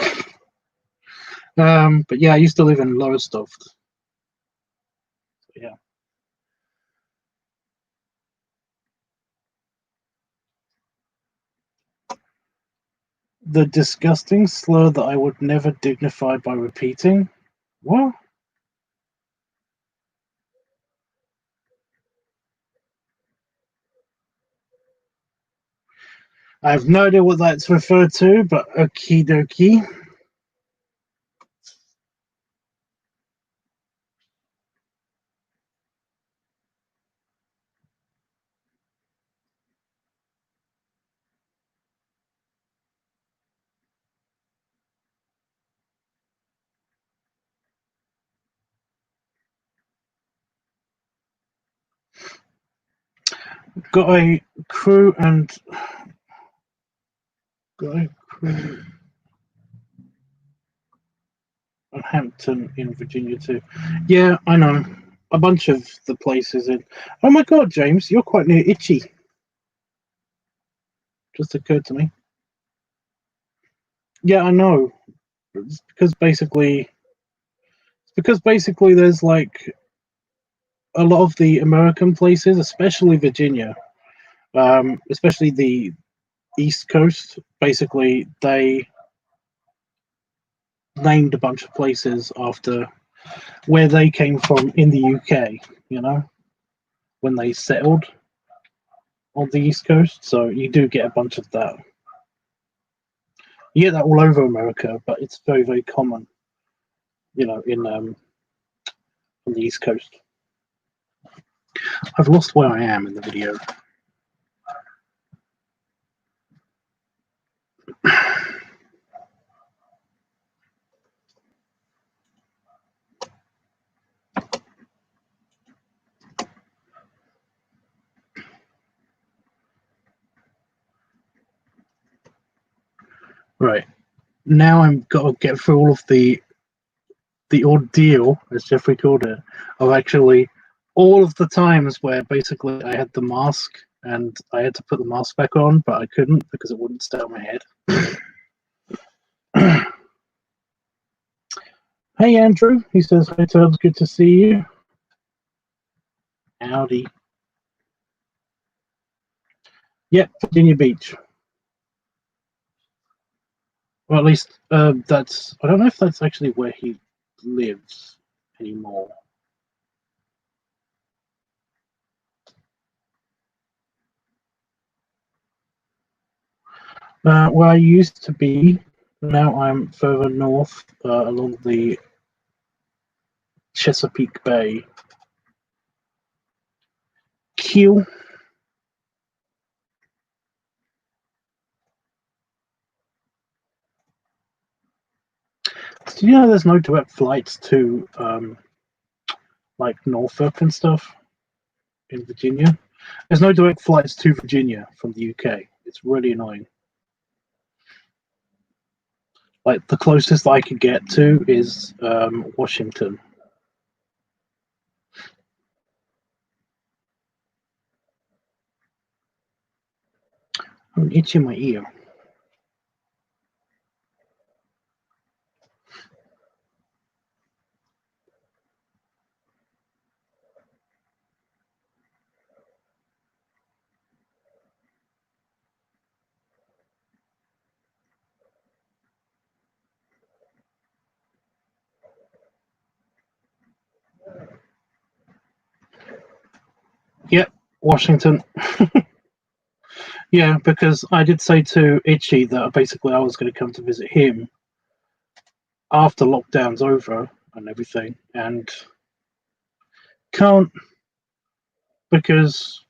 But yeah, I used to live in Lowestoft. So, yeah. The disgusting slur that I would never dignify by repeating. What? I have no idea what that's referred to, but okie dokie. Got a crew and Hampton in Virginia too. Yeah, I know. A bunch of the places in. Oh my God, James, you're quite near Itchy. Just occurred to me. Yeah, I know. It's because basically there's like a lot of the American places, especially Virginia, especially the East Coast. Basically, they named a bunch of places after where they came from in the UK. You know, when they settled on the East Coast. So you do get a bunch of that. You get that all over America, but it's very, very common, you know, on the East Coast. I've lost where I am in the video. Right. Now I'm got to get through all of the ordeal, as Jeffrey called it, of actually all of the times where basically I had the mask and I had to put the mask back on, but I couldn't because it wouldn't stay on my head. Hey Andrew, he says, "Hi Todd, good to see you." Howdy. Yep, Virginia Beach. Well, at least that's. I don't know if that's actually where he lives anymore. Where I used to be, now I'm further north along the Chesapeake Bay. Q. Do you know there's no direct flights to like Norfolk and stuff in Virginia? There's no direct flights to Virginia from the UK. It's really annoying. Like the closest I could get to is Washington. I'm itching my ear. Yep, Washington. Yeah, because I did say to Itchy that basically I was going to come to visit him after lockdown's over and everything, and can't because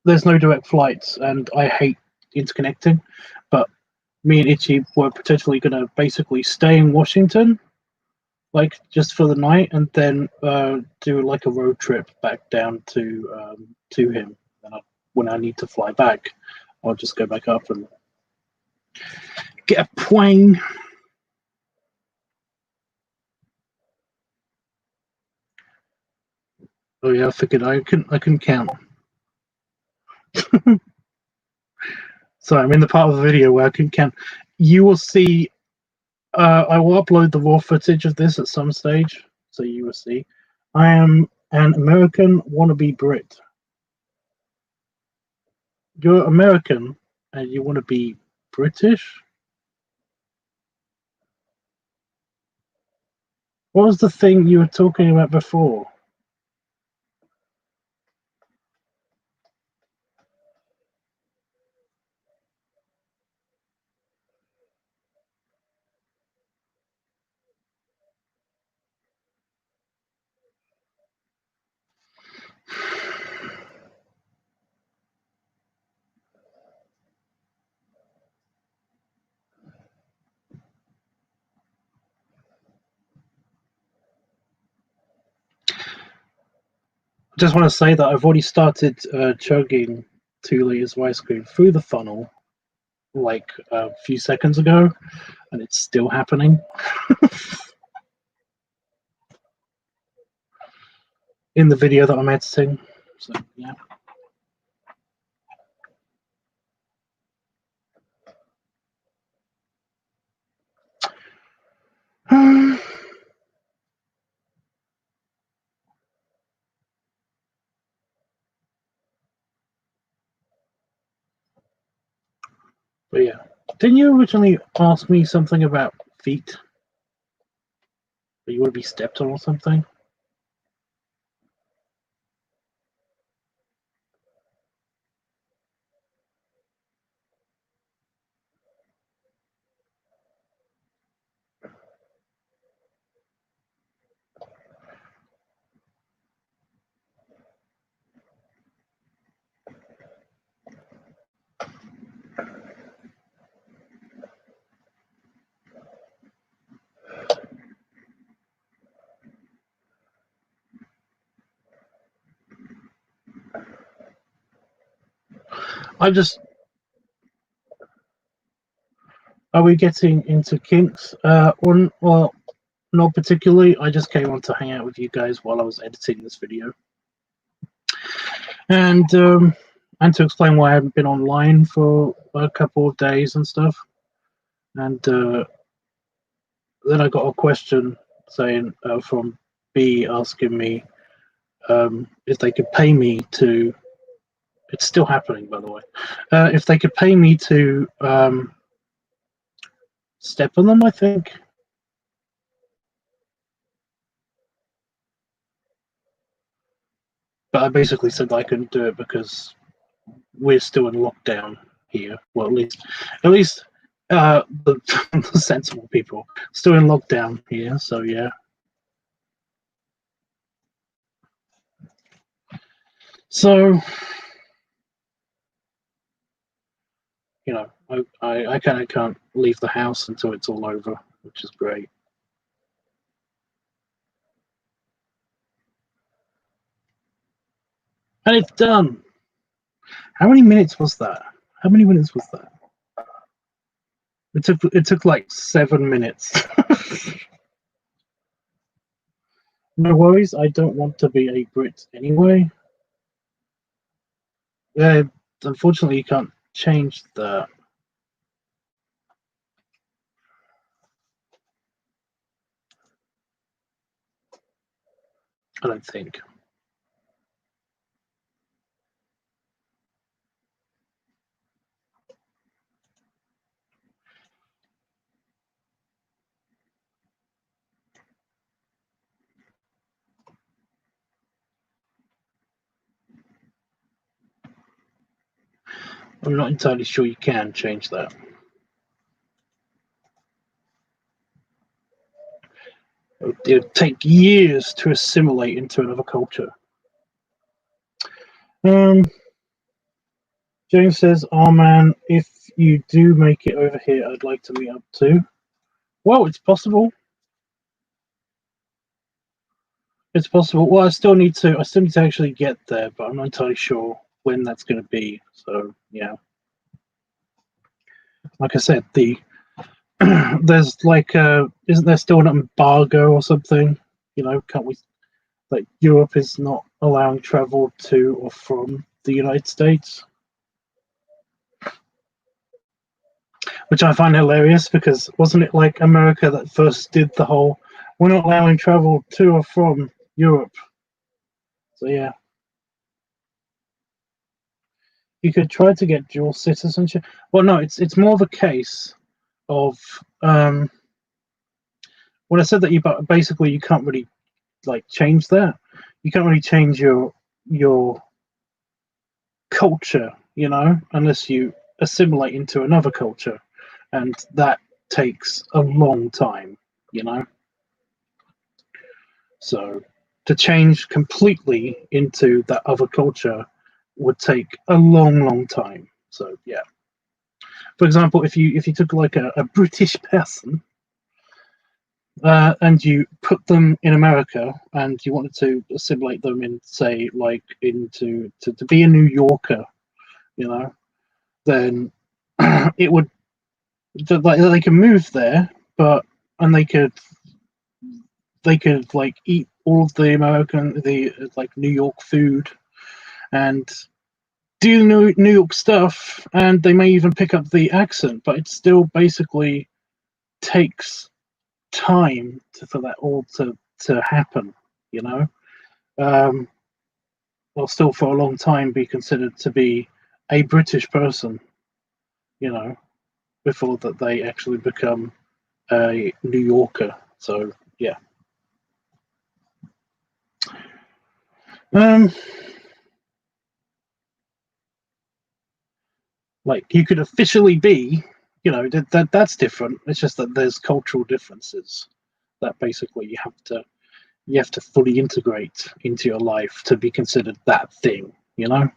there's no direct flights, and I hate interconnecting. But me and Itchy were potentially going to basically stay in Washington, like just for the night, and then do like a road trip back down to him. And when I need to fly back, I'll just go back up and get a plane. Oh yeah, I figured I couldn't count. So I'm in the part of the video where I can count. You will see. I will upload the raw footage of this at some stage, so you will see. I am an American wannabe Brit. You're American and you want to be British? What was the thing you were talking about before? I just want to say that I've already started chugging 2 liters of ice cream through the funnel like a few seconds ago, and it's still happening. In the video that I'm editing. So, yeah. But yeah, didn't you originally ask me something about feet? That you want to be stepped on or something? I just Are we getting into kinks? Or not particularly. I just came on to hang out with you guys while I was editing this video, and to explain why I haven't been online for a couple of days and stuff. And then I got a question saying from B asking me if they could pay me to. It's still happening, by the way. If they could pay me to step on them, I think. But I basically said I couldn't do it because we're still in lockdown here. Well, at least the, the sensible people still in lockdown here. So yeah. So you know, I kind of can't leave the house until it's all over, which is great. And it's done. How many minutes was that? How many minutes was that? It took like 7 minutes. No worries. I don't want to be a Brit anyway. Yeah, unfortunately, you can't change that. I don't think. I'm not entirely sure you can change that. It would take years to assimilate into another culture. James says, "Oh man, if you do make it over here, I'd like to meet up too." Well, it's possible. It's possible. Well, I still need to actually get there, but I'm not entirely sure when that's going to be. So yeah, like I said, there's like isn't there still an embargo or something? You know, can't we? Like Europe is not allowing travel to or from the United States, which I find hilarious because wasn't it like America that first did the whole "we're not allowing travel to or from Europe"? So yeah, you could try to get dual citizenship. Well, no, it's more of a case of when I said that you basically you can't really like change that. You can't really change your culture, you know, unless you assimilate into another culture, and that takes a long time, you know. So to change completely into that other culture would take a long time. So yeah. For example, if you took like a British person and you put them in America and you wanted to assimilate them in, say, like into to be a New Yorker, you know, then it would like they can move there, but and they could like eat all of the like New York food and do New York stuff, and they may even pick up the accent, but it still basically takes time for that all to happen, you know. They'll still for a long time be considered to be a British person, you know, before that they actually become a New Yorker. So yeah. Like you could officially be, you know, that's different. It's just that there's cultural differences that basically you have to fully integrate into your life to be considered that thing, you know.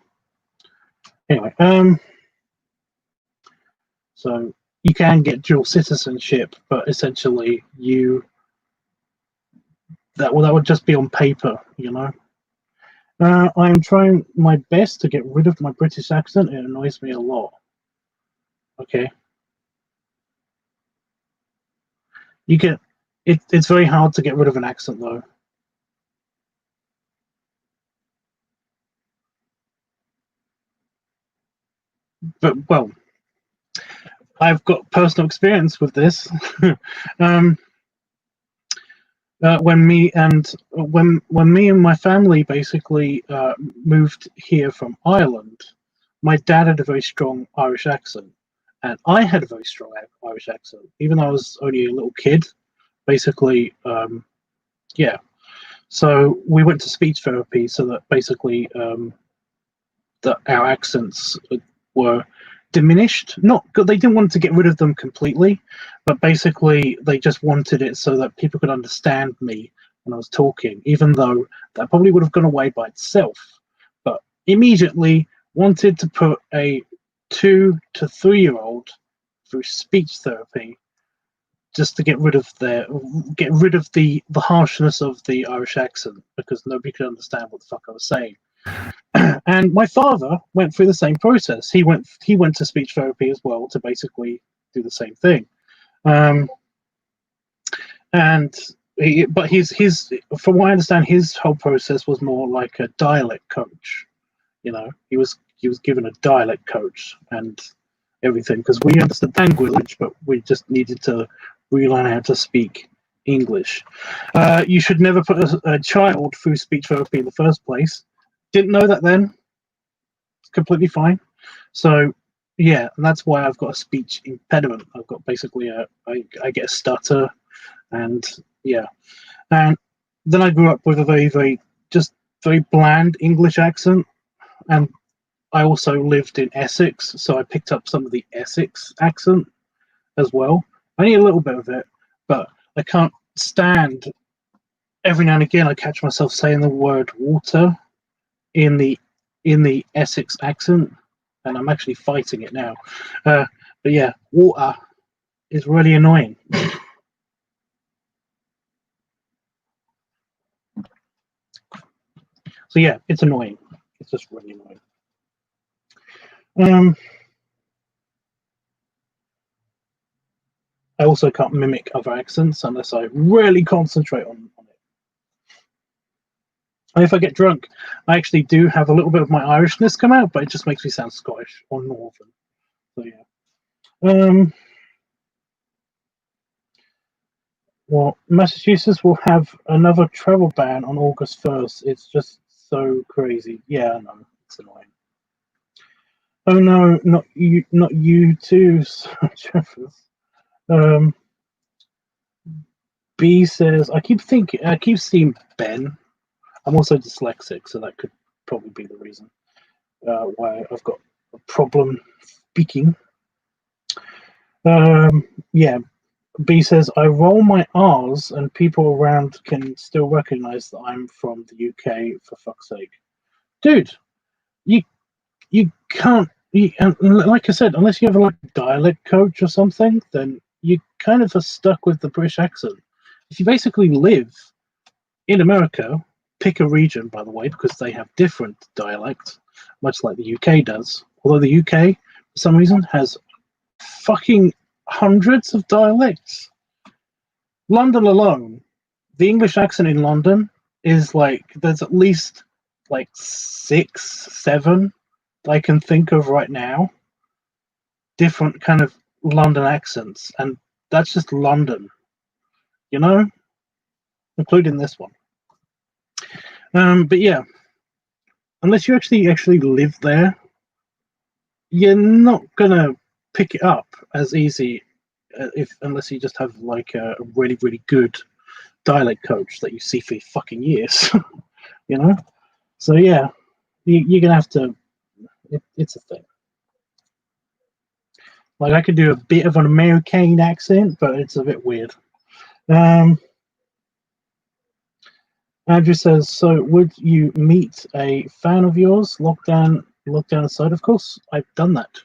Anyway, so you can get dual citizenship, but essentially that would just be on paper, you know. I'm trying my best to get rid of my British accent. It annoys me a lot. Okay. You get it's very hard to get rid of an accent though. But well, I've got personal experience with this. um, when me and my family basically moved here from Ireland, my dad had a very strong Irish accent, and I had a very strong Irish accent, even though I was only a little kid. Basically, yeah. So we went to speech therapy so that basically that our accents were diminished. Not they didn't want to get rid of them completely, but basically they just wanted it so that people could understand me when I was talking, even though that probably would have gone away by itself. But immediately wanted to put a 2 to 3 year old through speech therapy just to get rid of the harshness of the Irish accent because nobody could understand what the fuck I was saying. And my father went through the same process. He went to speech therapy as well to basically do the same thing. And but his from what I understand, his whole process was more like a dialect coach. You know, he was given a dialect coach and everything because we understood language, but we just needed to relearn how to speak English. You should never put a child through speech therapy in the first place. Didn't know that then. It's completely fine. So yeah, and that's why I've got a speech impediment. I've got basically I get a stutter, and yeah, and then I grew up with a very bland English accent, and I also lived in Essex, so I picked up some of the Essex accent as well. Only a little bit of it, but I can't stand. Every now and again, I catch myself saying the word water in the Essex accent, and I'm actually fighting it now. But yeah, water is really annoying. So yeah, it's annoying. It's just really annoying. I also can't mimic other accents unless I really concentrate on it. And if I get drunk, I actually do have a little bit of my Irishness come out, but it just makes me sound Scottish or Northern. So yeah. Well, Massachusetts will have another travel ban on August 1st. It's just so crazy. Yeah, I know. It's annoying. Oh no, not you too, Jeffers. B says, I keep seeing Ben. I'm also dyslexic, so that could probably be the reason why I've got a problem speaking. Yeah, B says, I roll my R's and people around can still recognize that I'm from the UK, for fuck's sake. Dude, you can't, and like I said, unless you have like a dialect coach or something, then you kind of are stuck with the British accent. If you basically live in America, pick a region, by the way, because they have different dialects, much like the UK does. Although the UK, for some reason, has fucking hundreds of dialects. London alone, the English accent in London is like, there's at least like 6, 7 I can think of right now. Different kind of London accents, and that's just London, you know, including this one. But yeah, unless you actually live there, you're not gonna pick it up as easy unless you just have like a really good dialect coach that you see for fucking years, you know. So yeah, you're gonna have to. It's a thing. Like I could do a bit of an American accent, but it's a bit weird. Andrew says, so would you meet a fan of yours? Lockdown aside, of course, I've done that.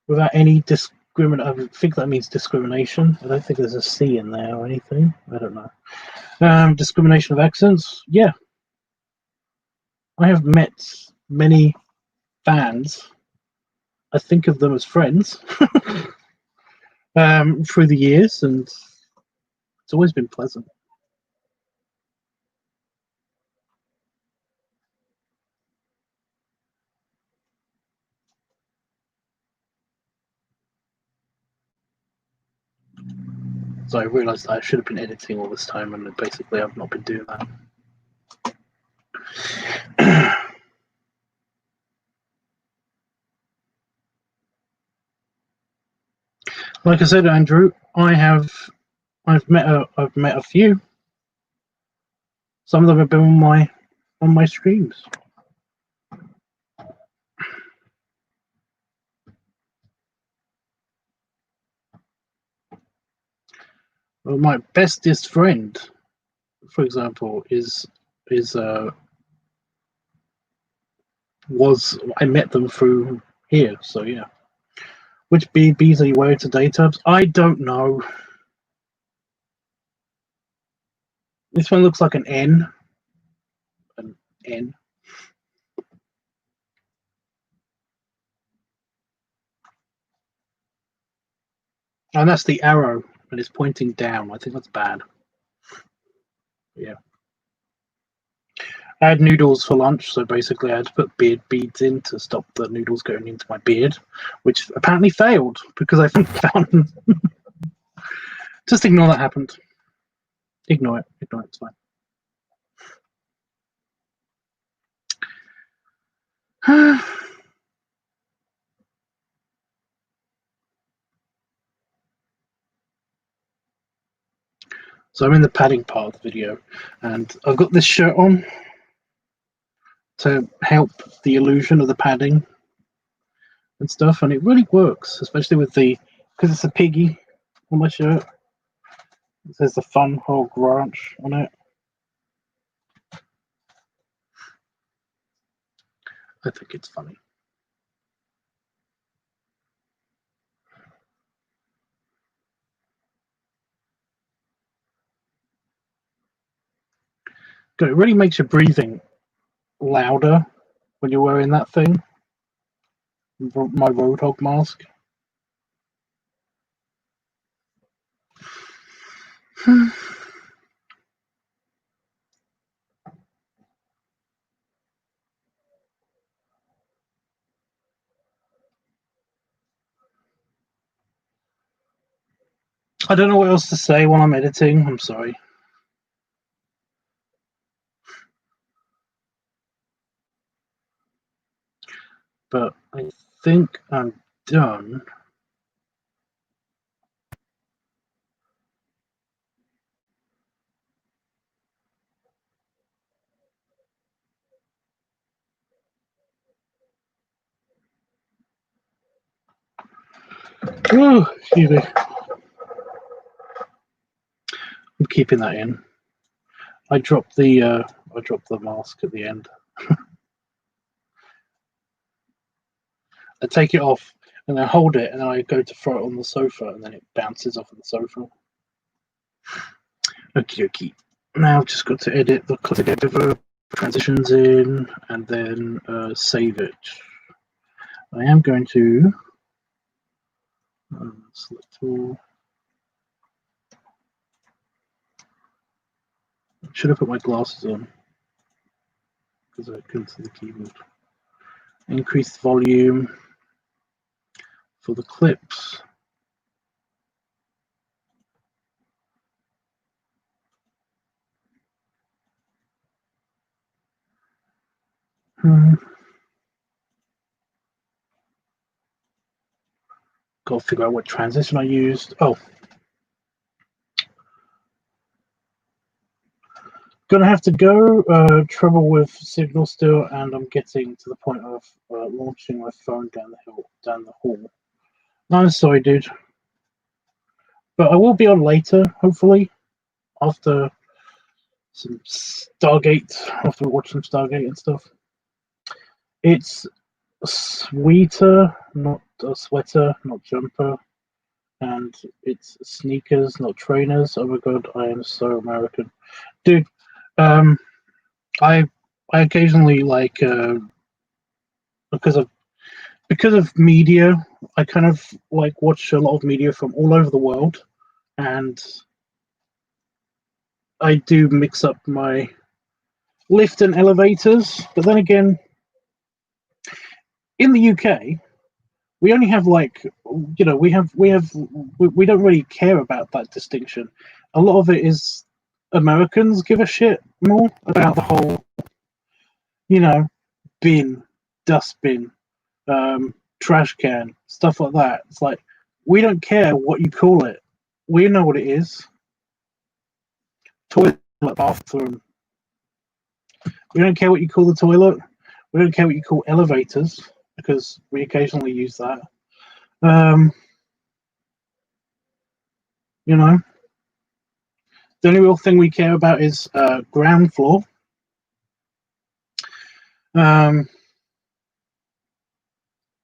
Without any discrimination, I think that means discrimination. I don't think there's a C in there or anything. I don't know. Discrimination of accents. Yeah. I have met many fans I think of them as friends through the years, and it's always been pleasant. So I realised I should have been editing all this time, and basically I've not been doing that. Like I said, Andrew, I've met a few. Some of them have been on my streams. Well, my bestest friend, for example, was I met them through here. So yeah. Which BBs are you wearing today, Tubbs? I don't know. This one looks like an N. An N. And that's the arrow, and it's pointing down. I think that's bad. Yeah. I had noodles for lunch, so basically I had to put beard beads in to stop the noodles going into my beard, which apparently failed because I found them. Just ignore that happened. Ignore it. Ignore it. It's fine. So I'm in the padding part of the video, and I've got this shirt on to help the illusion of the padding and stuff, and it really works, especially with because it's a piggy on my shirt. It says the Fun Hog Ranch on it. I think it's funny. It really makes your breathing louder when you're wearing that thing. My Roadhog mask. I don't know what else to say while I'm editing. I'm sorry. But I think I'm done. Oh, excuse me. I'm keeping that in. I dropped the mask at the end. I take it off and then hold it, and then I go to throw it on the sofa, and then it bounces off of the sofa. Okie dokie. Now I've just got to edit the clip transitions in, and then save it. I am going to select all. I should have put my glasses on because I couldn't see the keyboard. Increase the volume for the clips. Got to figure out what transition I used. Oh, gonna have to go. Trouble with signal still, and I'm getting to the point of launching my phone down the hall. No, I'm sorry, dude. But I will be on later, hopefully, after some Stargate. After we watch some Stargate and stuff. It's sweater, not a sweater, not jumper, and it's sneakers, not trainers. Oh my god, I am so American, dude. I occasionally like because of because of media, I kind of like watch a lot of media from all over the world, and I do mix up my lift and elevators. But then again, in the UK, we only have like, we don't really care about that distinction. A lot of it is Americans give a shit more about the whole, you know, bin, dustbin, trash can, stuff like that. It's like, we don't care what you call it. We know what it is. Toilet, bathroom. We don't care what you call the toilet. We don't care what you call elevators, because we occasionally use that. You know, the only real thing we care about is ground floor.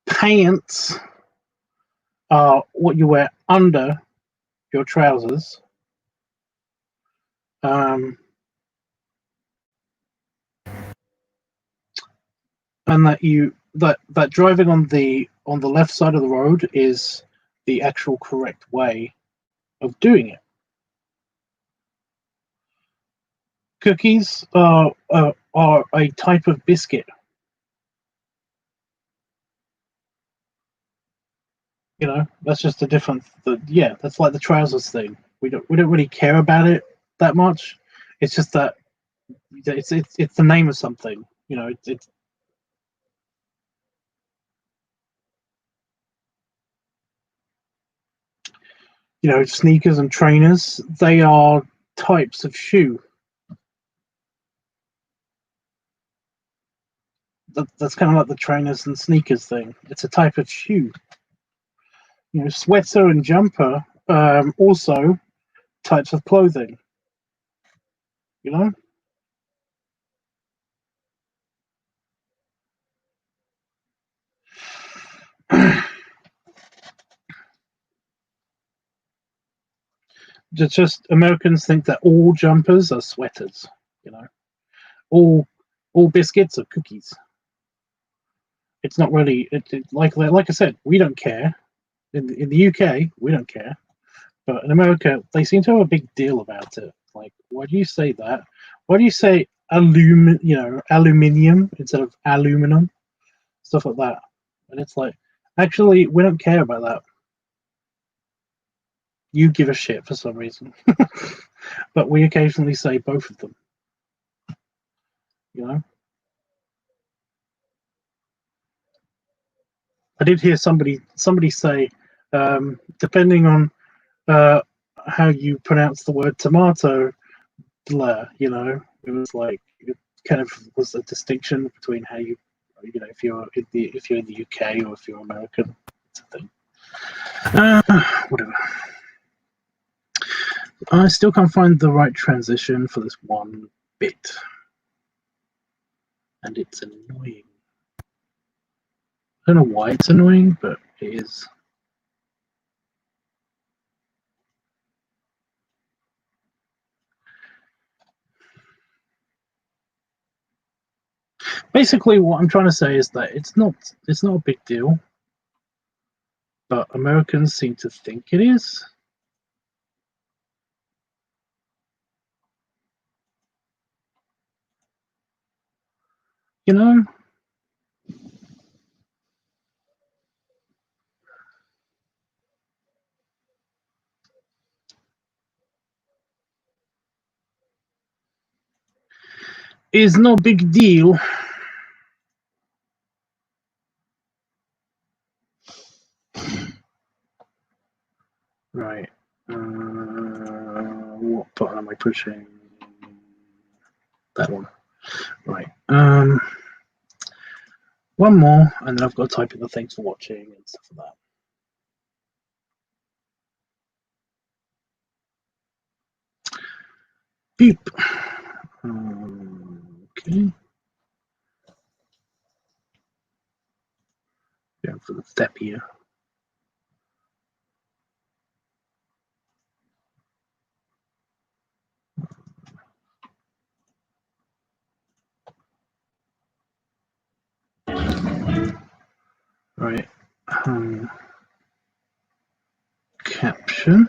Pants are what you wear under your trousers. And that driving on the left side of the road is the actual correct way of doing it. Cookies are a type of biscuit. You know, that's just a different. Yeah, that's like the trousers thing. We don't really care about it that much. It's just that it's the name of something. You know, it's sneakers and trainers. They are types of shoe. That's kind of like the trainers and sneakers thing. It's a type of shoe. You know, sweater and jumper, also types of clothing. You know, just Americans think that all jumpers are sweaters. You know, all biscuits are cookies. It's not really like I said, we don't care. In the UK, we don't care, but in America, they seem to have a big deal about it. Like, why do you say that? Why do you say aluminium instead of aluminum? Stuff like that. And it's like, actually, we don't care about that. You give a shit for some reason, but we occasionally say both of them. You know, I did hear somebody say, depending on uh, how you pronounce the word tomato, you know, it was like it kind of was a distinction between how if you're in the UK or if you're American. It's a thing. Whatever. I still can't find the right transition for this one bit, and it's annoying. I don't know why it's annoying, but it is. Basically, what I'm trying to say is that it's not a big deal, but Americans seem to think it is. You know? Is no big deal. Right. What button am I pushing? That one. Right. One more, and then I've got to type in the thanks for watching and stuff like that. Beep. Okay. Going for the step here. Right. Right. Caption.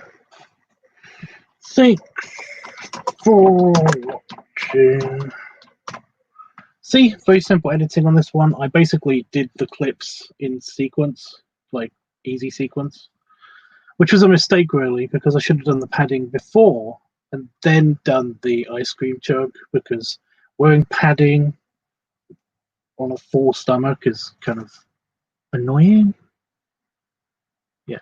Thanks for watching. See, very simple editing on this one. I basically did the clips in sequence, like easy sequence, which was a mistake really, because I should have done the padding before and then done the ice cream chug, because wearing padding on a full stomach is kind of annoying. Yeah.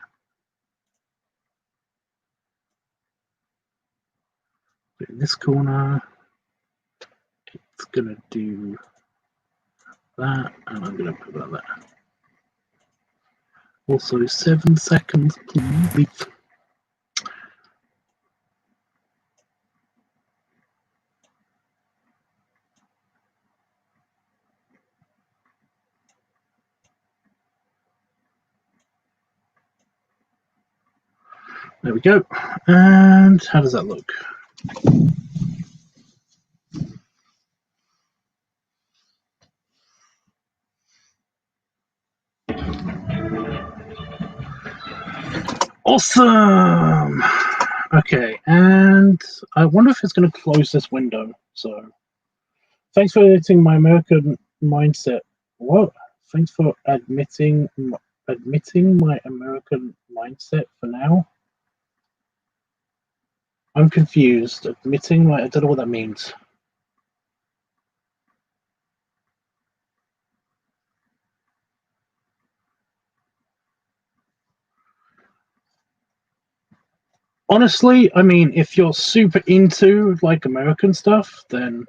In this corner, it's gonna do that, and I'm gonna put that there. Also, 7 seconds, please. There we go. And how does that look? Awesome. Okay, and I wonder if it's going to close this window. So, thanks for editing my American mindset. What? Thanks for admitting my American mindset for now. I'm confused. Admitting my, I don't know what that means. Honestly, I mean, if you're super into like American stuff, then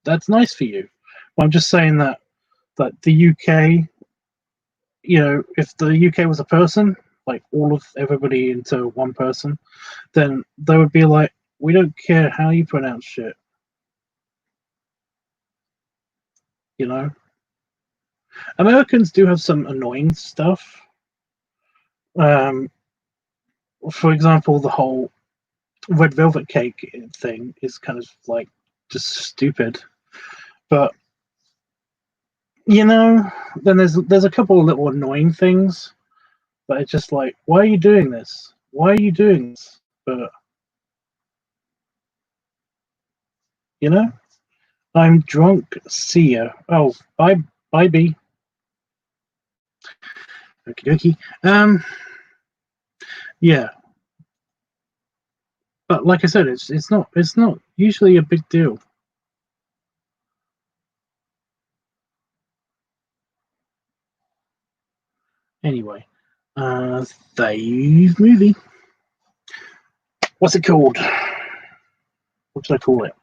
that's nice for you. But I'm just saying that the UK, you know, if the UK was a person, like all of everybody into one person, then they would be like, we don't care how you pronounce shit. You know, Americans do have some annoying stuff. For example, the whole red velvet cake thing is kind of like just stupid. But you know, then there's a couple of little annoying things, but it's just like, why are you doing this? Why are you doing this? But you know, I'm drunk. See ya. Oh, bye, B. Okie dokie. Yeah, but like I said, it's not usually a big deal. Anyway, save movie. What's it called? What should I call it?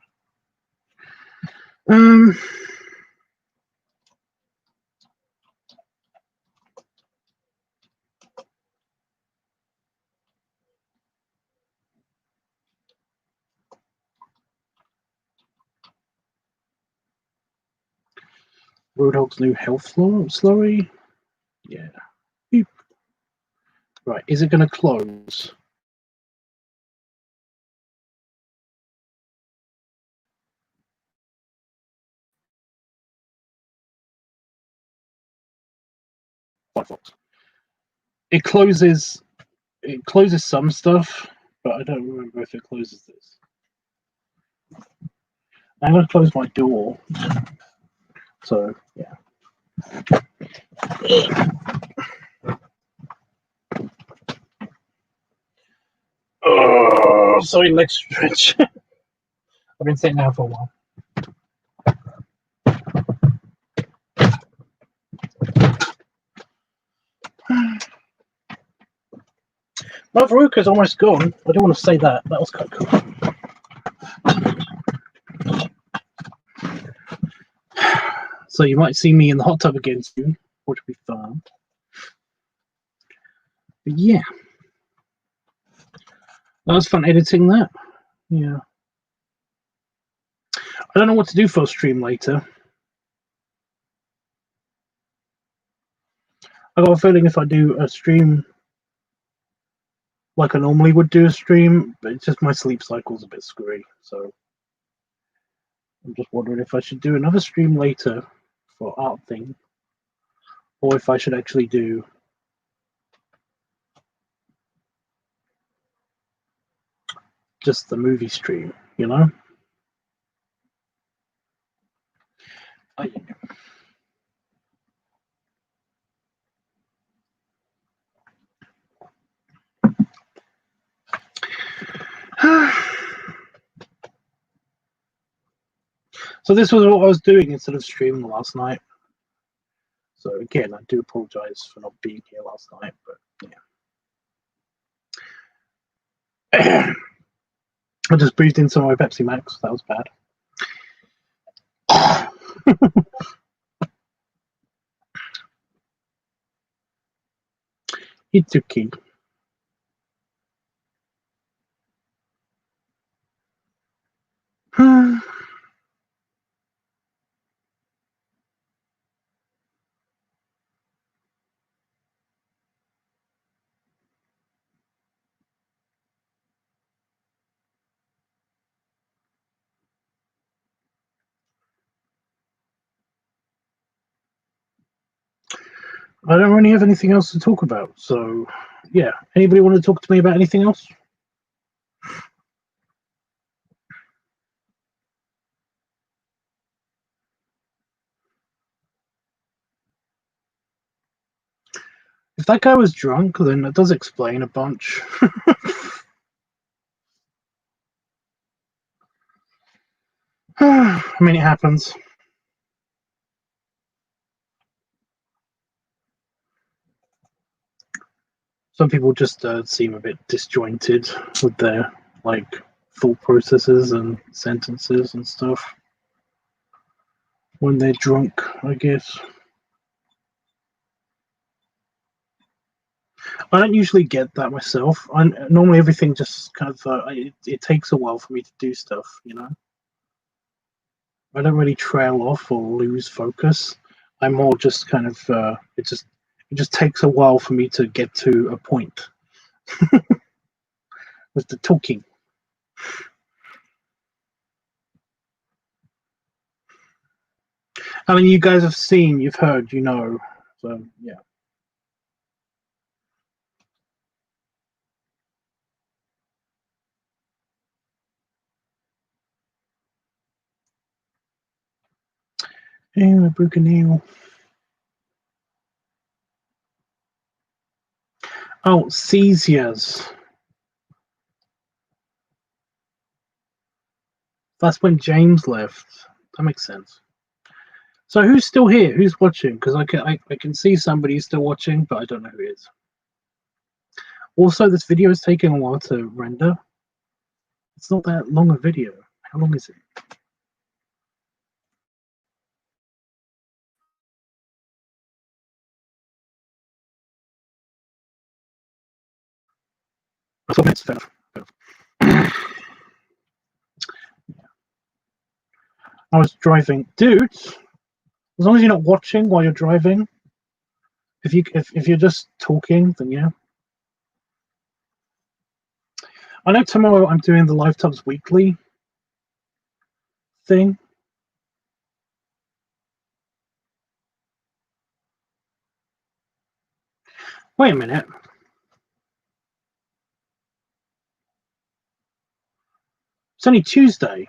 Roadhog's new health slurry. Yeah. Beep. Right. Is it going to close? Firefox. It closes. It closes some stuff, but I don't remember if it closes this. I'm going to close my door. So yeah. Oh, sorry, leg stretch. I've been sitting now for a while. My Veruca's almost gone. I don't want to say that. That was quite cool. So you might see me in the hot tub again soon, which will be fun. But yeah. That was fun editing that. Yeah. I don't know what to do for a stream later. I got a feeling if I do a stream like I normally would do a stream, but it's just my sleep cycle's a bit screwy. So I'm just wondering if I should do another stream later for art thing, or if I should actually do just the movie stream, you know? I... So this was what I was doing instead of streaming last night. So again, I do apologize for not being here last night, but yeah. I just breathed in some of my Pepsi Max. That was bad. It's okay. I don't really have anything else to talk about, so yeah. Anybody want to talk to me about anything else? If that guy was drunk, then that does explain a bunch. I mean, it happens. Some people just seem a bit disjointed with their like thought processes and sentences and stuff when they're drunk, I guess. I don't usually get that myself. Normally everything just kind of it takes a while for me to do stuff, you know. I don't really trail off or lose focus. I'm more just kind of it just takes a while for me to get to a point with the talking. I mean, you guys have seen, you've heard, you know. So yeah. And I broke a nail. Oh, seizures. That's when James left. That makes sense. So who's still here? Who's watching? Because I can see somebody still watching, but I don't know who it is. Also, this video is taking a while to render. It's not that long a video. How long is it? Minutes. Fair enough. I was driving, dude. As long as you're not watching while you're driving. If you're just talking, then yeah. I know tomorrow I'm doing the LiveTubs weekly thing. Wait a minute. It's only Tuesday.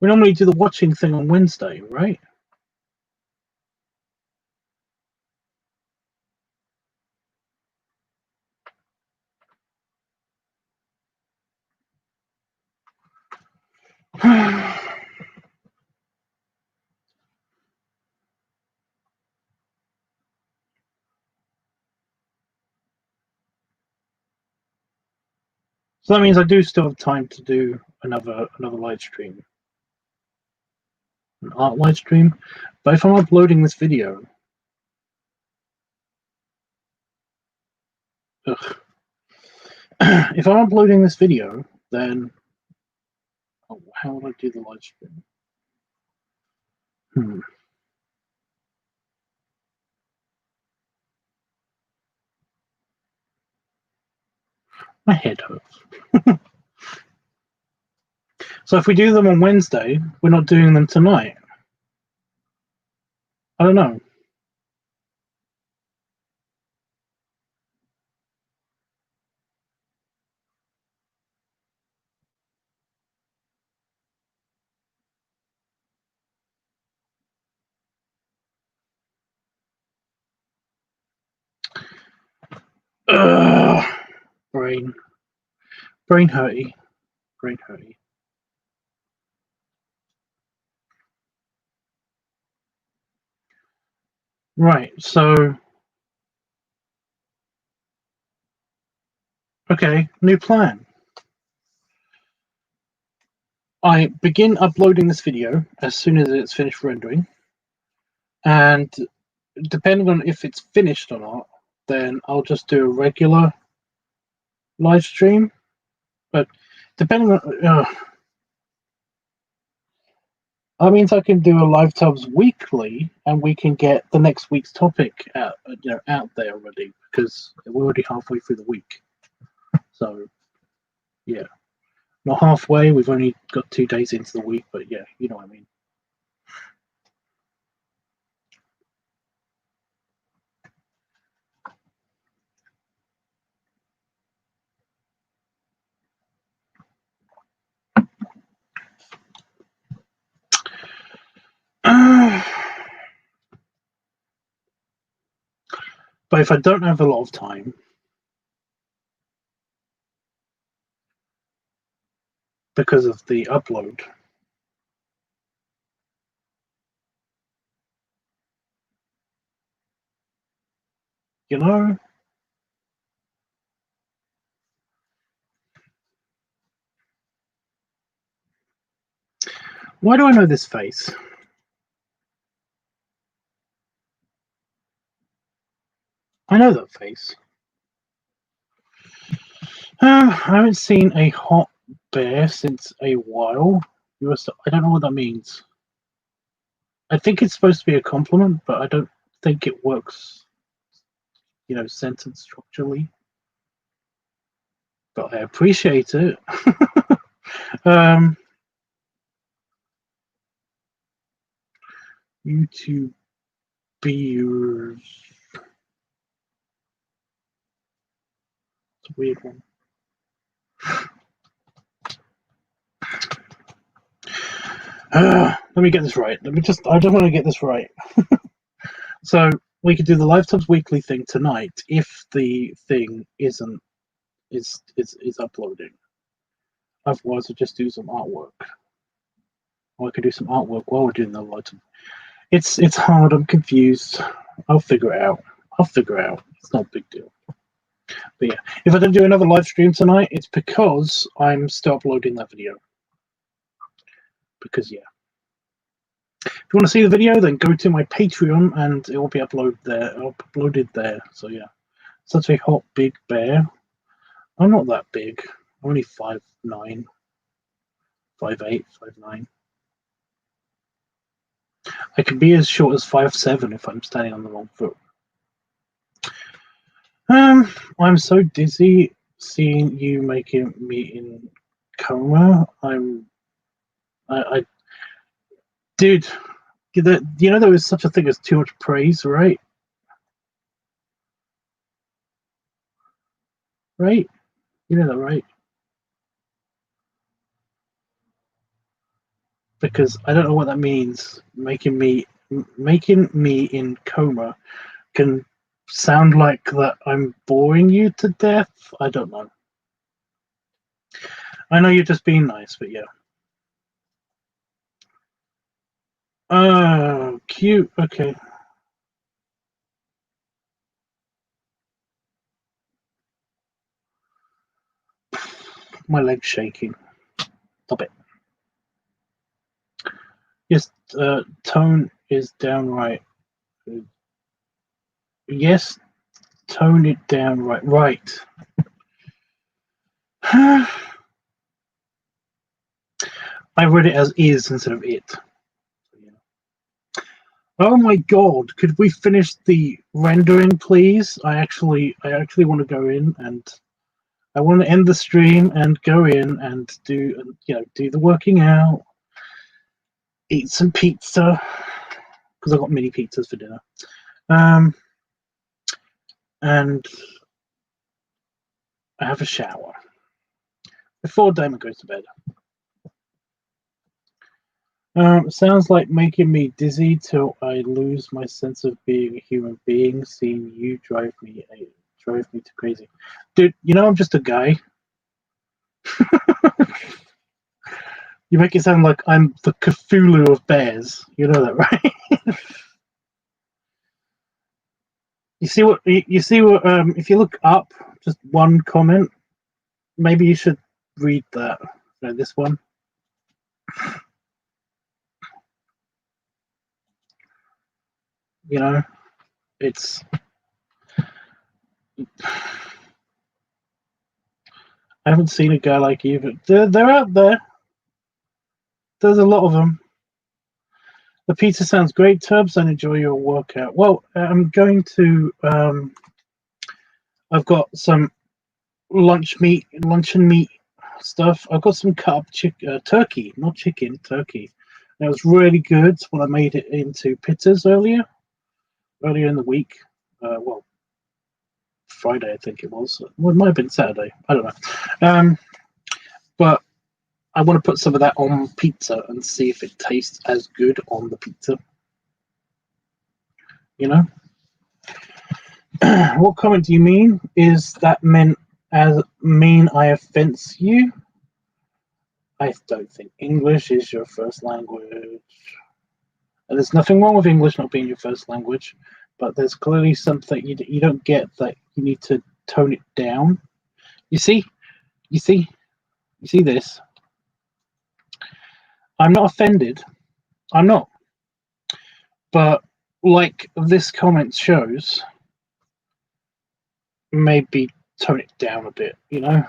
We normally do the watching thing on Wednesday, right? So that means I do still have time to do another live stream, an art live stream. But if I'm uploading this video, if I'm uploading this video, then how would I do the live stream? My head hurts. So if we do them on Wednesday, we're not doing them tonight. I don't know. Brain hurty. Brain hurty. Right, so okay, new plan. I begin uploading this video as soon as it's finished rendering, and depending on if it's finished or not, then I'll just do a regular live stream. But depending on, that means I can do a LiveTubs weekly, and we can get the next week's topic out, out there already, because we're already halfway through the week. So, yeah, not halfway. We've only got 2 days into the week, but yeah, you know what I mean. But if I don't have a lot of time, because of the upload, you know, why do I know this face? I know that face. I haven't seen a hot bear since a while. I don't know what that means. I think it's supposed to be a compliment, but I don't think it works, sentence structurally. But I appreciate it. YouTube beers. It's a weird one. Let me get this right. I just want to get this right. So we could do the LiveTubs weekly thing tonight if the thing is uploading. Otherwise, I'll just do some artwork. Or I could do some artwork while we're doing the LiveTubs. It's hard. I'm confused. I'll figure it out. It's not a big deal. But yeah, if I don't do another live stream tonight, it's because I'm still uploading that video. Because yeah. If you want to see the video, then go to my Patreon and it will be uploaded there. So yeah. Such a hot big bear. I'm not that big. I'm only 5'9", 5'8", 5'9". I can be as short as 5'7" if I'm standing on the wrong foot. I'm so dizzy seeing you making me in coma. Dude, you know there was such a thing as too much praise, right? Right? You know that, right? Because I don't know what that means. Making me in coma can sound like that I'm boring you to death. I don't know. I know you're just being nice, but yeah. Oh, cute. Okay. My leg's shaking. Stop it. Yes, tone is downright. Yes, tone it down right. Right. I read it as is instead of it. Oh my god, could we finish the rendering, please? I actually want to go in and I want to end the stream and go in and do, do the working out, eat some pizza because I got mini pizzas for dinner, and I have a shower before Damon goes to bed. Sounds like making me dizzy till I lose my sense of being a human being. Seeing you drove me to crazy, dude. You know I'm just a guy. You make it sound like I'm the Cthulhu of bears. You know that, right? You see what? If you look up, just one comment. Maybe you should read that. No, this one. You know, it's. I haven't seen a guy like you, but they're out there. There's a lot of them. The pizza sounds great, Tubbs, and enjoy your workout. Well, I'm going to. I've got some luncheon meat stuff. I've got some cut up turkey, not chicken, turkey. And it was really good when I made it into pizzas earlier in the week. Well, Friday I think it was. Well, it might have been Saturday. I don't know. But I want to put some of that on pizza and see if it tastes as good on the pizza. You know? What comment do you mean? Is that meant as mean I offense you? I don't think English is your first language. And there's nothing wrong with English not being your first language, but there's clearly something you don't get that you need to tone it down. You see this? I'm not offended. I'm not. But like this comment shows, maybe tone it down a bit, you know?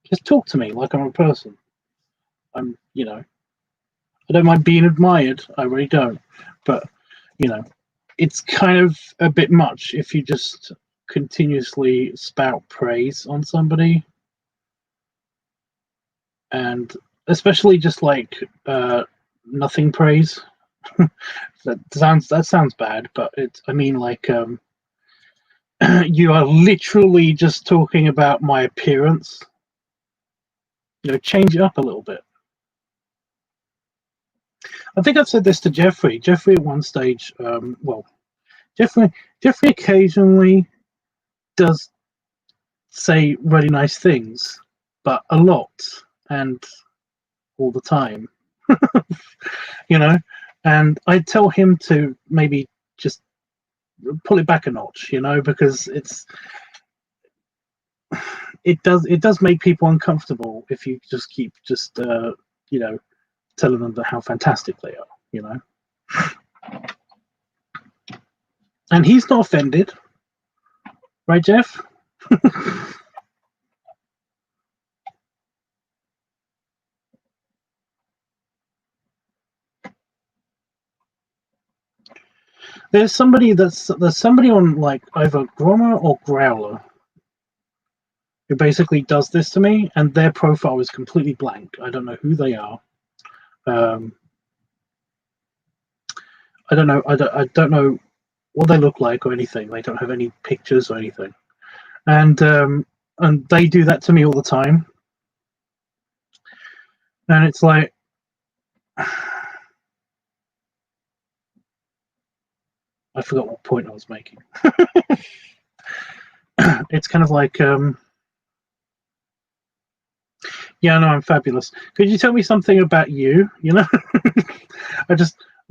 Just talk to me like I'm a person. I don't mind being admired. I really don't. But, it's kind of a bit much if you just continuously spout praise on somebody. And especially just like nothing praise. that sounds bad, but you are literally just talking about my appearance. Change it up a little bit. I think I've said this to Jeffrey. Jeffrey at one stage, Jeffrey occasionally does say really nice things, but a lot and all the time. And I tell him to maybe just pull it back a notch, because it does make people uncomfortable if you just keep telling them how fantastic they are, And he's not offended, right, Jeff? There's somebody on like either Grommer or Growler who basically does this to me, and their profile is completely blank. I don't know who they are. I don't know. I don't know what they look like or anything. They don't have any pictures or anything, and they do that to me all the time. And it's like, I forgot what point I was making. It's kind of like, yeah, no, I'm fabulous. Could you tell me something about you?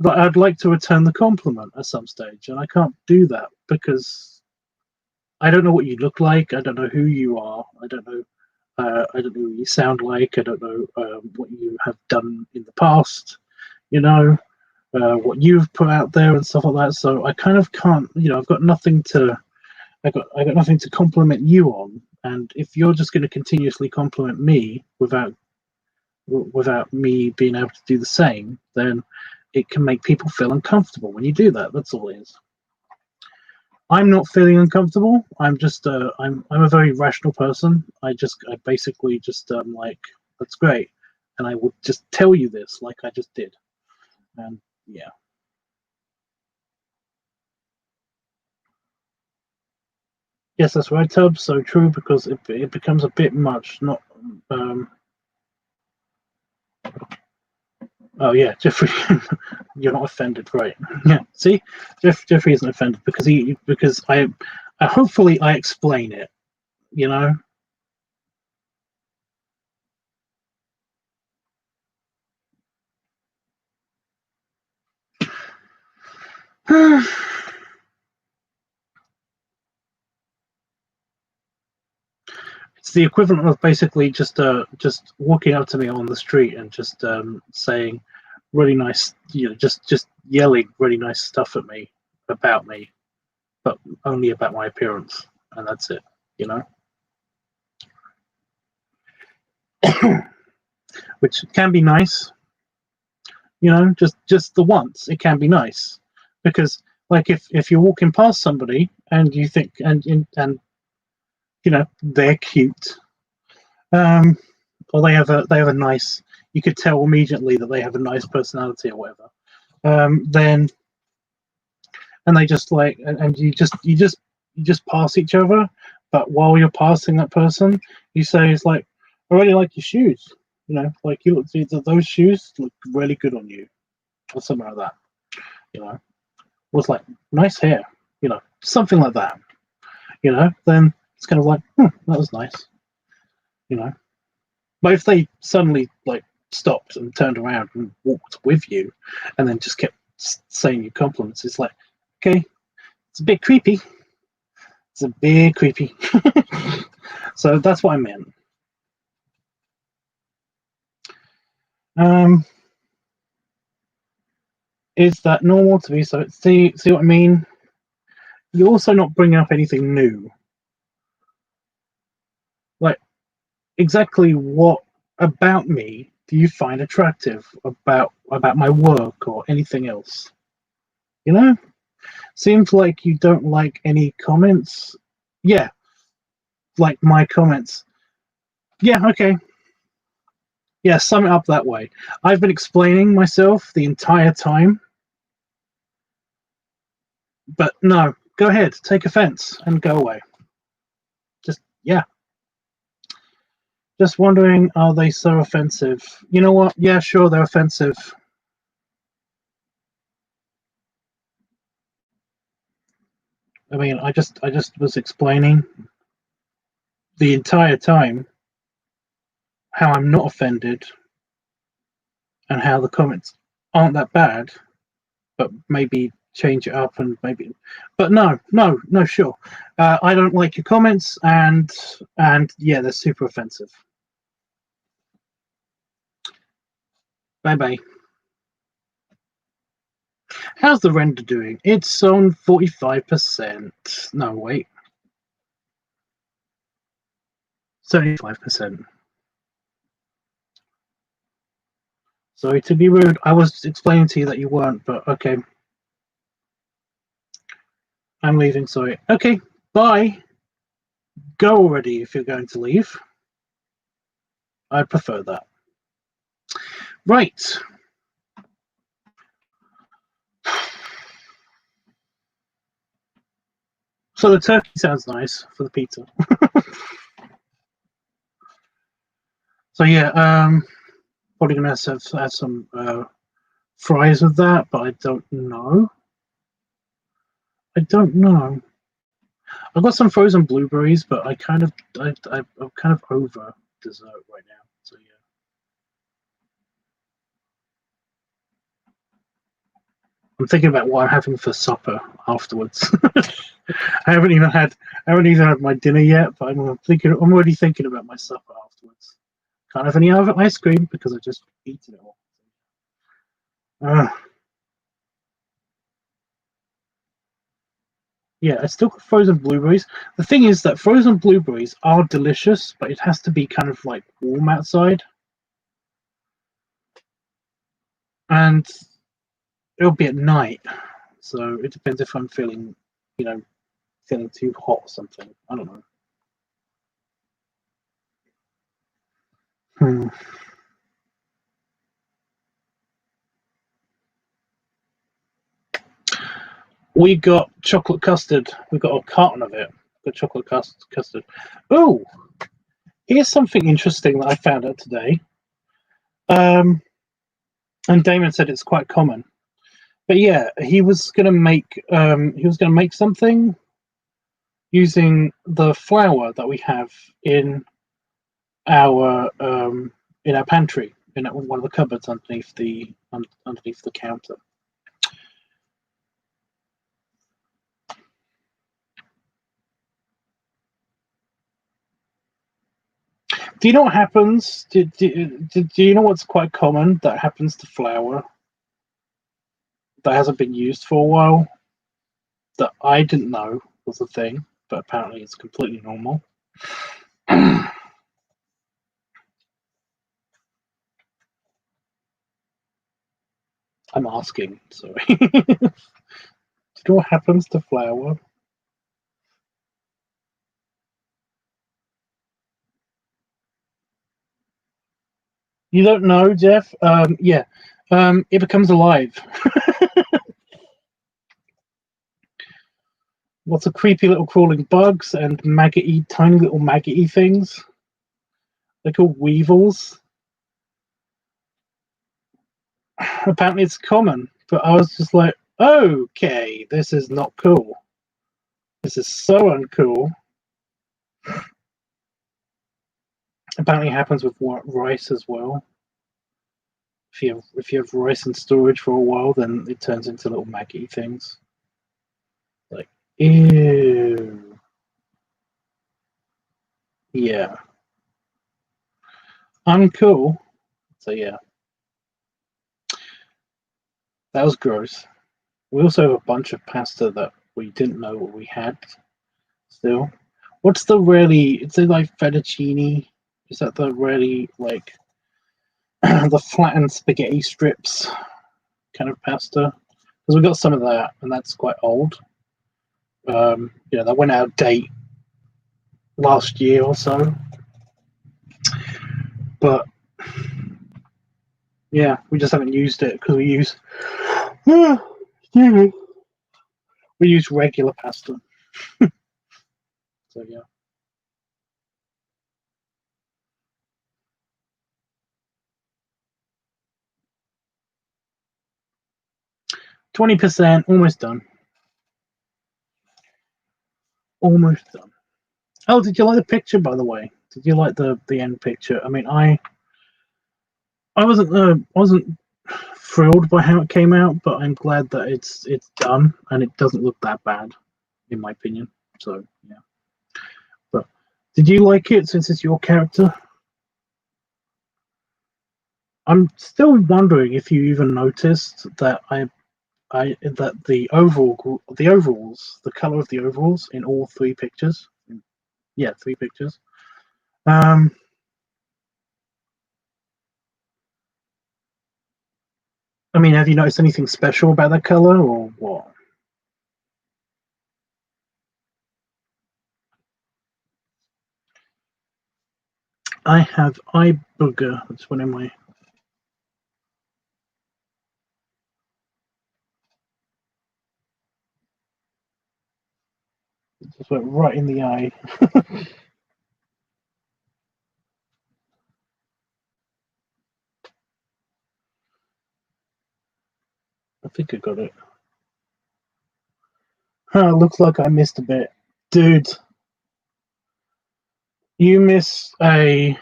I'd like to return the compliment at some stage, and I can't do that because I don't know what you look like. I don't know who you are. I don't know what you sound like. I don't know what you have done in the past. What you've put out there and stuff like that. So I kind of can't. I've got nothing to. I got nothing to compliment you on. And if you're just going to continuously compliment me without me being able to do the same, then it can make people feel uncomfortable when you do that. That's all it is. I'm not feeling uncomfortable. I'm just I'm a very rational person. I basically just like, that's great, and I would just tell you this like I just did, and yeah. Yes, that's right, Tubbs. So true, because it becomes a bit much. Not um. Oh yeah, Jeffrey, you're not offended, right? Yeah. See, Jeffrey isn't offended because I hopefully I explain it. You know. It's the equivalent of basically just walking up to me on the street and just saying really nice, just yelling really nice stuff at me about me, but only about my appearance, and that's it, you know. Which can be nice, just the once it can be nice, because like if you're walking past somebody and you think and they're cute, um, or they have a nice, you could tell immediately that they have a nice personality or whatever. Then and they just like and you just pass each other, but while you're passing that person, you say it's like, I really like your shoes. Like those shoes look really good on you, or something like that. You know, was like nice hair. Something like that. Then it's kind of like, that was nice. You know. But if they suddenly like stopped and turned around and walked with you, and then just kept saying you compliments, it's like, okay, it's a bit creepy. It's a bit creepy. So that's what I meant. Um, is that normal to be so? See what I mean? You're also not bringing up anything new. Like, exactly what about me do you find attractive about my work or anything else? You know, seems like you don't like any comments. Yeah, like my comments. Yeah, okay. Yeah, sum it up that way. I've been explaining myself the entire time, but no, go ahead, take offense and go away. Just, yeah. Just wondering, are they so offensive? You know what? Yeah, sure, they're offensive. I mean, I just was explaining the entire time how I'm not offended and how the comments aren't that bad, but maybe change it up and maybe. But no, no, no, sure. I don't like your comments, and yeah, they're super offensive. Bye bye. How's the render doing? It's on 45%. No, wait. 75%. Sorry to be rude. I was explaining to you that you weren't, but okay. I'm leaving, sorry. Okay, bye. Go already if you're going to leave. I prefer that. Right. So the turkey sounds nice for the pizza. So yeah, probably gonna have some fries with that, but I don't know. I don't know. I've got some frozen blueberries, but I'm kind of over dessert right now. So yeah. I'm thinking about what I'm having for supper afterwards. I haven't even had my dinner yet, but I'm already thinking about my supper afterwards. Can't have any other ice cream because I just eaten it all. Uh, yeah, I still got frozen blueberries. The thing is that frozen blueberries are delicious, but it has to be kind of like warm outside, and it'll be at night. So it depends if I'm feeling, you know, feeling too hot or something. I don't know. We got chocolate custard. We got a carton of it. The chocolate custard. Oh, here's something interesting that I found out today. And Damon said it's quite common. But yeah, he was gonna make something using the flour that we have in our pantry, in one of the cupboards underneath the counter. Do you know what happens? Do you know what's quite common that happens to flour that hasn't been used for a while? That I didn't know was a thing, but apparently it's completely normal. I'm asking, sorry. Do you know what happens to flour? You don't know, Jeff? Yeah. It becomes alive. Lots of creepy little crawling bugs and tiny little maggoty things. They're called weevils. Apparently it's common, but I was just like, okay, this is not cool. This is so uncool. Apparently it happens with rice as well. If you have rice in storage for a while, then it turns into little maggoty things. Like, ew. Yeah. Uncool. So yeah. That was gross. We also have a bunch of pasta that we didn't know what we had still. What's the really, is it like fettuccine? Is that the really, like, the flattened spaghetti strips kind of pasta? Because we got some of that, and that's quite old. That went out of date last year or so. But yeah, we just haven't used it because we use regular pasta. So yeah. 20%, almost done. Almost done. Oh, did you like the picture, by the way? Did you like the end picture? I mean, I wasn't thrilled by how it came out, but I'm glad that it's done and it doesn't look that bad, in my opinion. So yeah. But did you like it since it's your character? I'm still wondering if you even noticed that that the overalls, the color of the overalls in all three pictures. Yeah, three pictures. I mean, have you noticed anything special about that color or what? I have eye booger. That's one of my. It just went right in the eye. I think I got it. Looks like I missed a bit. Dude, you miss a.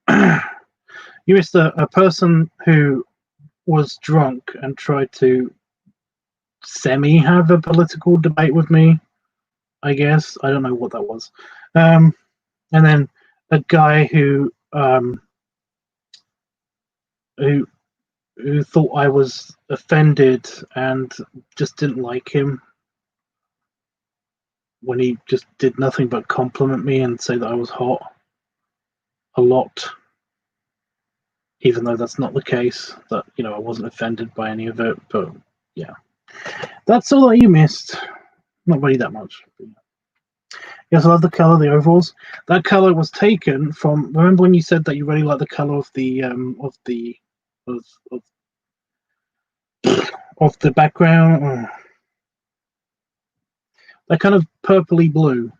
You missed a person who was drunk and tried to semi have a political debate with me, I guess. I don't know what that was. And then a guy who thought I was offended and just didn't like him when he just did nothing but compliment me and say that I was hot a lot, even though that's not the case. That I wasn't offended by any of it, but yeah, that's all that you missed. Not really that much. Yes, I love the color, the overalls. That color was taken from. Remember when you said that you really like the color of the of the of the background? That kind of purpley blue,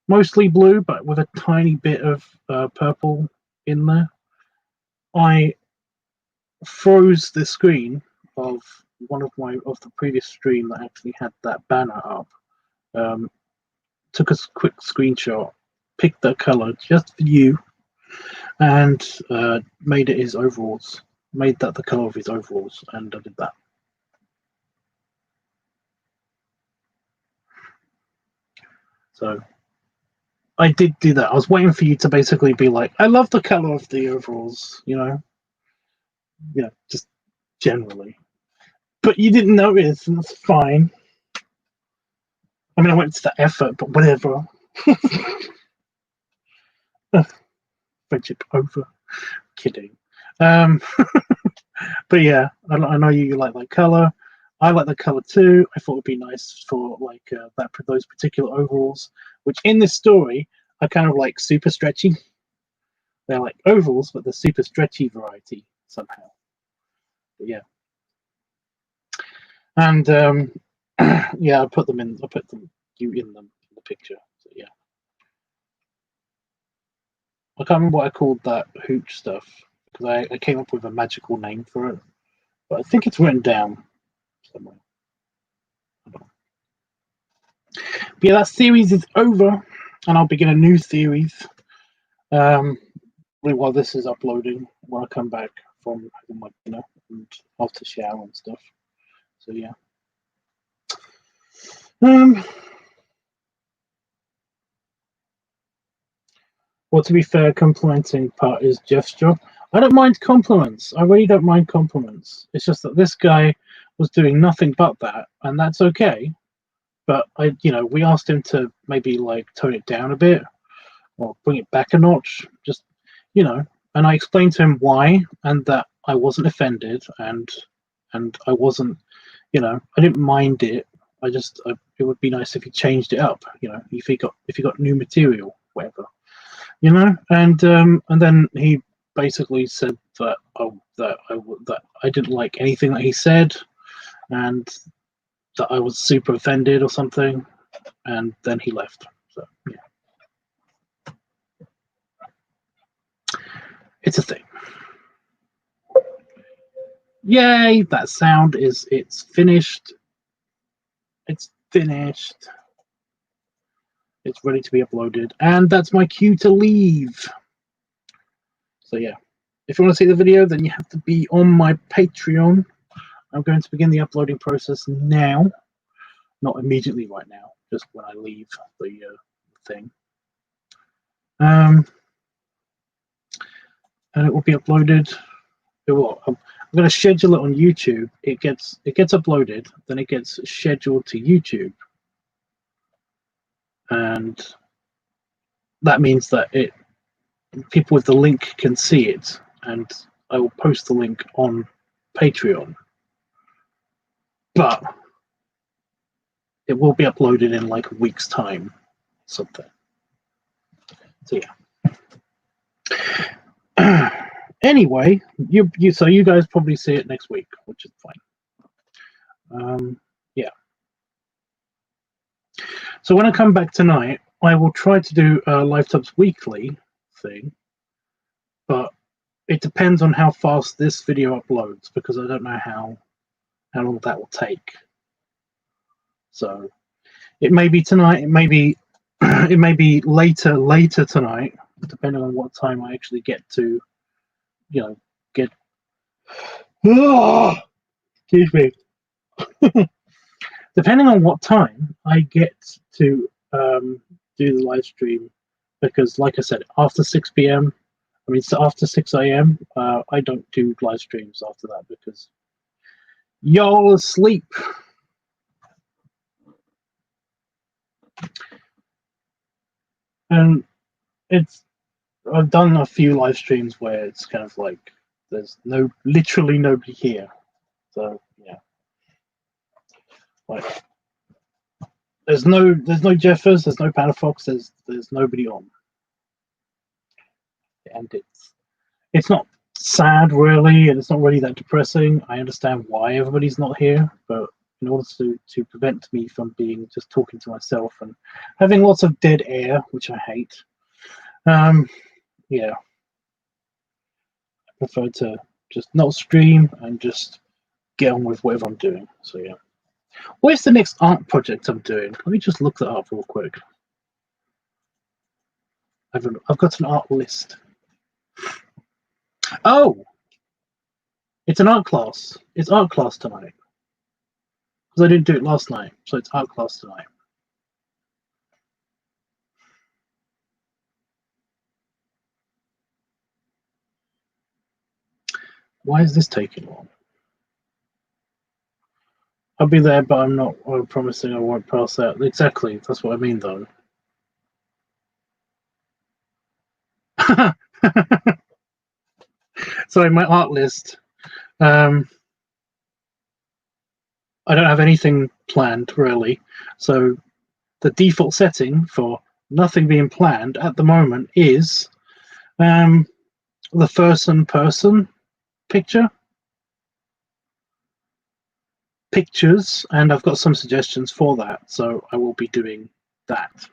mostly blue, but with a tiny bit of purple in there. I froze the screen of one of the previous stream that actually had that banner up. Took a quick screenshot, picked that color just for you, and made it his overalls. Made that the color of his overalls, and I did that. So I did do that. I was waiting for you to basically be like, I love the color of the overalls, you know, just generally. But you didn't notice, and that's fine. I mean, I went to the effort, but whatever. Friendship over. Kidding. But yeah, I know you like that color. I like the color too. I thought it'd be nice for like those particular overalls, which in this story are kind of like super stretchy. They're like overalls, but the super stretchy variety somehow. But yeah, and yeah, I put you in the picture. So yeah, I can't remember what I called that hooch stuff because I came up with a magical name for it, but I think it's written down somewhere. But yeah, that series is over, and I'll begin a new series. While this is uploading, when I come back from having my dinner and after shower and stuff. So yeah. Well, to be fair, complimenting part is gesture. I don't mind compliments. I really don't mind compliments. It's just that this guy was doing nothing but that, and that's okay. But we asked him to maybe like tone it down a bit or bring it back a notch. Just, and I explained to him why, and that I wasn't offended, and I wasn't, I didn't mind it. It would be nice if he changed it up. If he got new material, whatever. And then he basically said that I didn't like anything that he said, and that I was super offended or something, and then he left. So yeah, it's a thing. Yay! That sound it's finished. It's finished. It's ready to be uploaded, and that's my cue to leave. So yeah, if you want to see the video, then you have to be on my Patreon. I'm going to begin the uploading process now. Not immediately right now, just when I leave the thing. And it will be uploaded. I'm going to schedule it on YouTube. It gets uploaded, then it gets scheduled to YouTube, and that means that people with the link can see it, and I will post the link on Patreon. But it will be uploaded in like a week's time, something. So yeah. Anyway, you guys probably see it next week, which is fine. Yeah. So when I come back tonight, I will try to do a LiveTubs weekly thing, but it depends on how fast this video uploads, because I don't know how long that will take. So it may be tonight, it may be it may be later tonight, depending on what time I actually get to, get. Oh, excuse me. Depending on what time I get to do the live stream, because like I said, after 6 p.m. I mean, so after 6 a.m. I don't do live streams after that because y'all asleep. And I've done a few live streams where it's kind of like there's literally nobody here. So yeah, Like, there's no Jeffers, there's no Panafox, there's nobody on, and it's not sad really, and it's not really that depressing. I understand why everybody's not here, but in order to prevent me from being just talking to myself and having lots of dead air, which I hate, yeah, I prefer to just not stream and just get on with whatever I'm doing. So yeah. Where's the next art project I'm doing? Let me just look that up real quick. I've got an art list. Oh, it's an art class. It's art class tonight. Because I didn't do it last night, so it's art class tonight. Why is this taking long? I'll be there, but I'm not promising I won't pass out. Exactly, that's what I mean, though. So in my art list, I don't have anything planned, really. So the default setting for nothing being planned at the moment is the first-person pictures, and I've got some suggestions for that, so I will be doing that.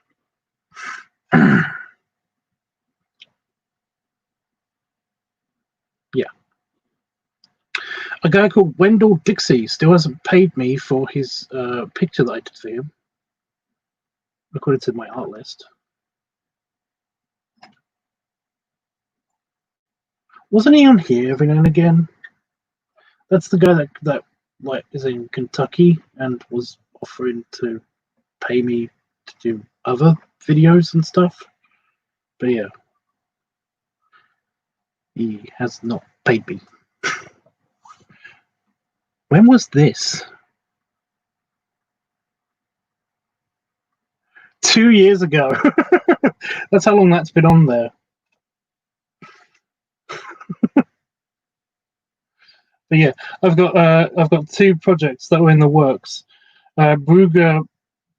Yeah. A guy called Wendell Dixie still hasn't paid me for his picture that I did for him, according to my art list. Wasn't he on here every now and again? That's the guy that like is in Kentucky and was offering to pay me to do other videos and stuff. But yeah, he has not paid me. When was this? 2 years ago. That's how long that's been on there. But yeah, I've got two projects that were in the works. Brugger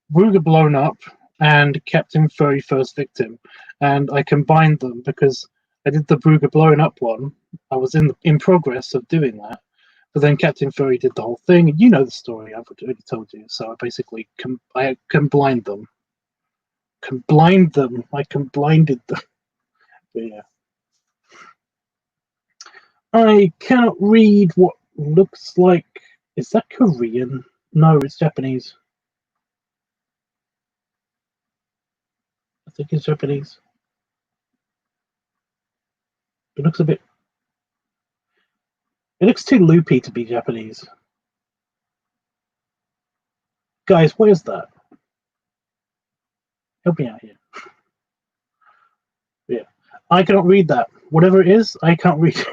Blown Up and Captain Furry First Victim, and I combined them because I did the Brugger Blown Up one. I was in progress of doing that, but then Captain Furry did the whole thing. You know the story. I've already told you. So I basically I combined them. I blinded them. But yeah. I cannot read what looks like. Is that Korean? No, it's Japanese. I think it's Japanese. It looks a bit. It looks too loopy to be Japanese. Guys, what is that? Help me out here. Yeah. I cannot read that. Whatever it is, I can't read.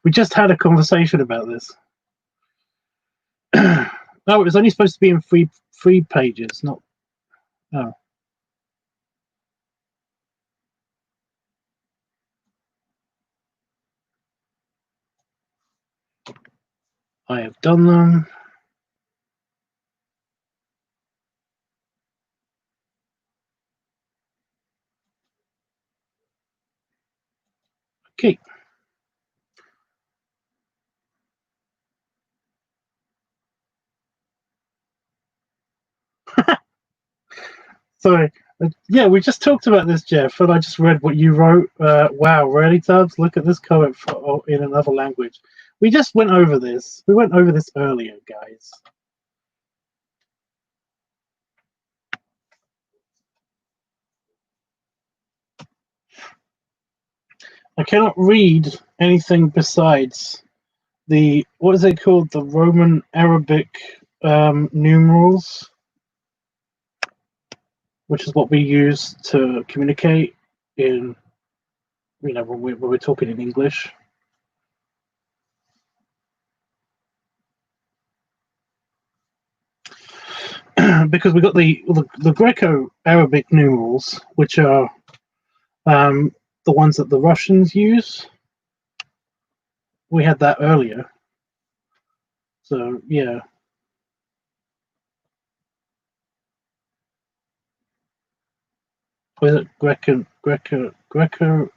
We just had a conversation about this. Oh, it was only supposed to be in free pages, not. Oh. I have done them. Okay. Sorry. Yeah, we just talked about this, Jeff, and I just read what you wrote. Wow, really, Tubbs? Look at this comment in another language. We just went over this. We went over this earlier, guys. I cannot read anything besides the, what is it called? The Roman Arabic numerals, which is what we use to communicate in, you know, when we're talking in English. Because we got the Greco-Arabic numerals, which are the ones that the Russians use. We had that earlier. So yeah. Was it Greco-Roman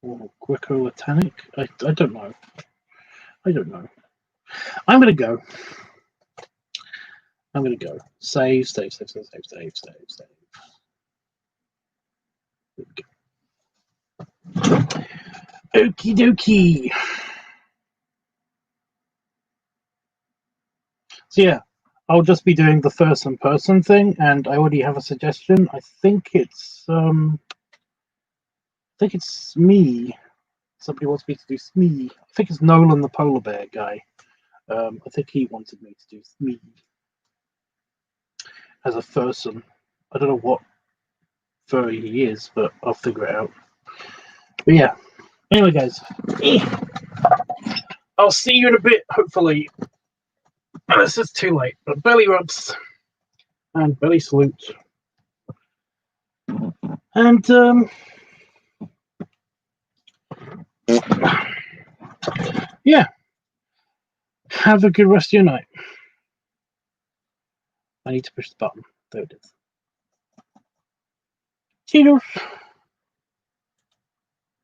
or Greco-Latinic? I don't know. I don't know. I'm gonna go. I'm gonna go. Save. Okie dokie. So yeah, I'll just be doing the first in person thing, and I already have a suggestion. I think it's me. Somebody wants me to do Smee. I think it's Nolan the polar bear guy. I think he wanted me to do Smee as a furson. I don't know what furry he is, but I'll figure it out. But yeah. Anyway, guys, I'll see you in a bit, hopefully. Unless it's too late. But belly rubs and belly salute. And yeah. Have a good rest of your night. I need to push the button. There it is. Cheers.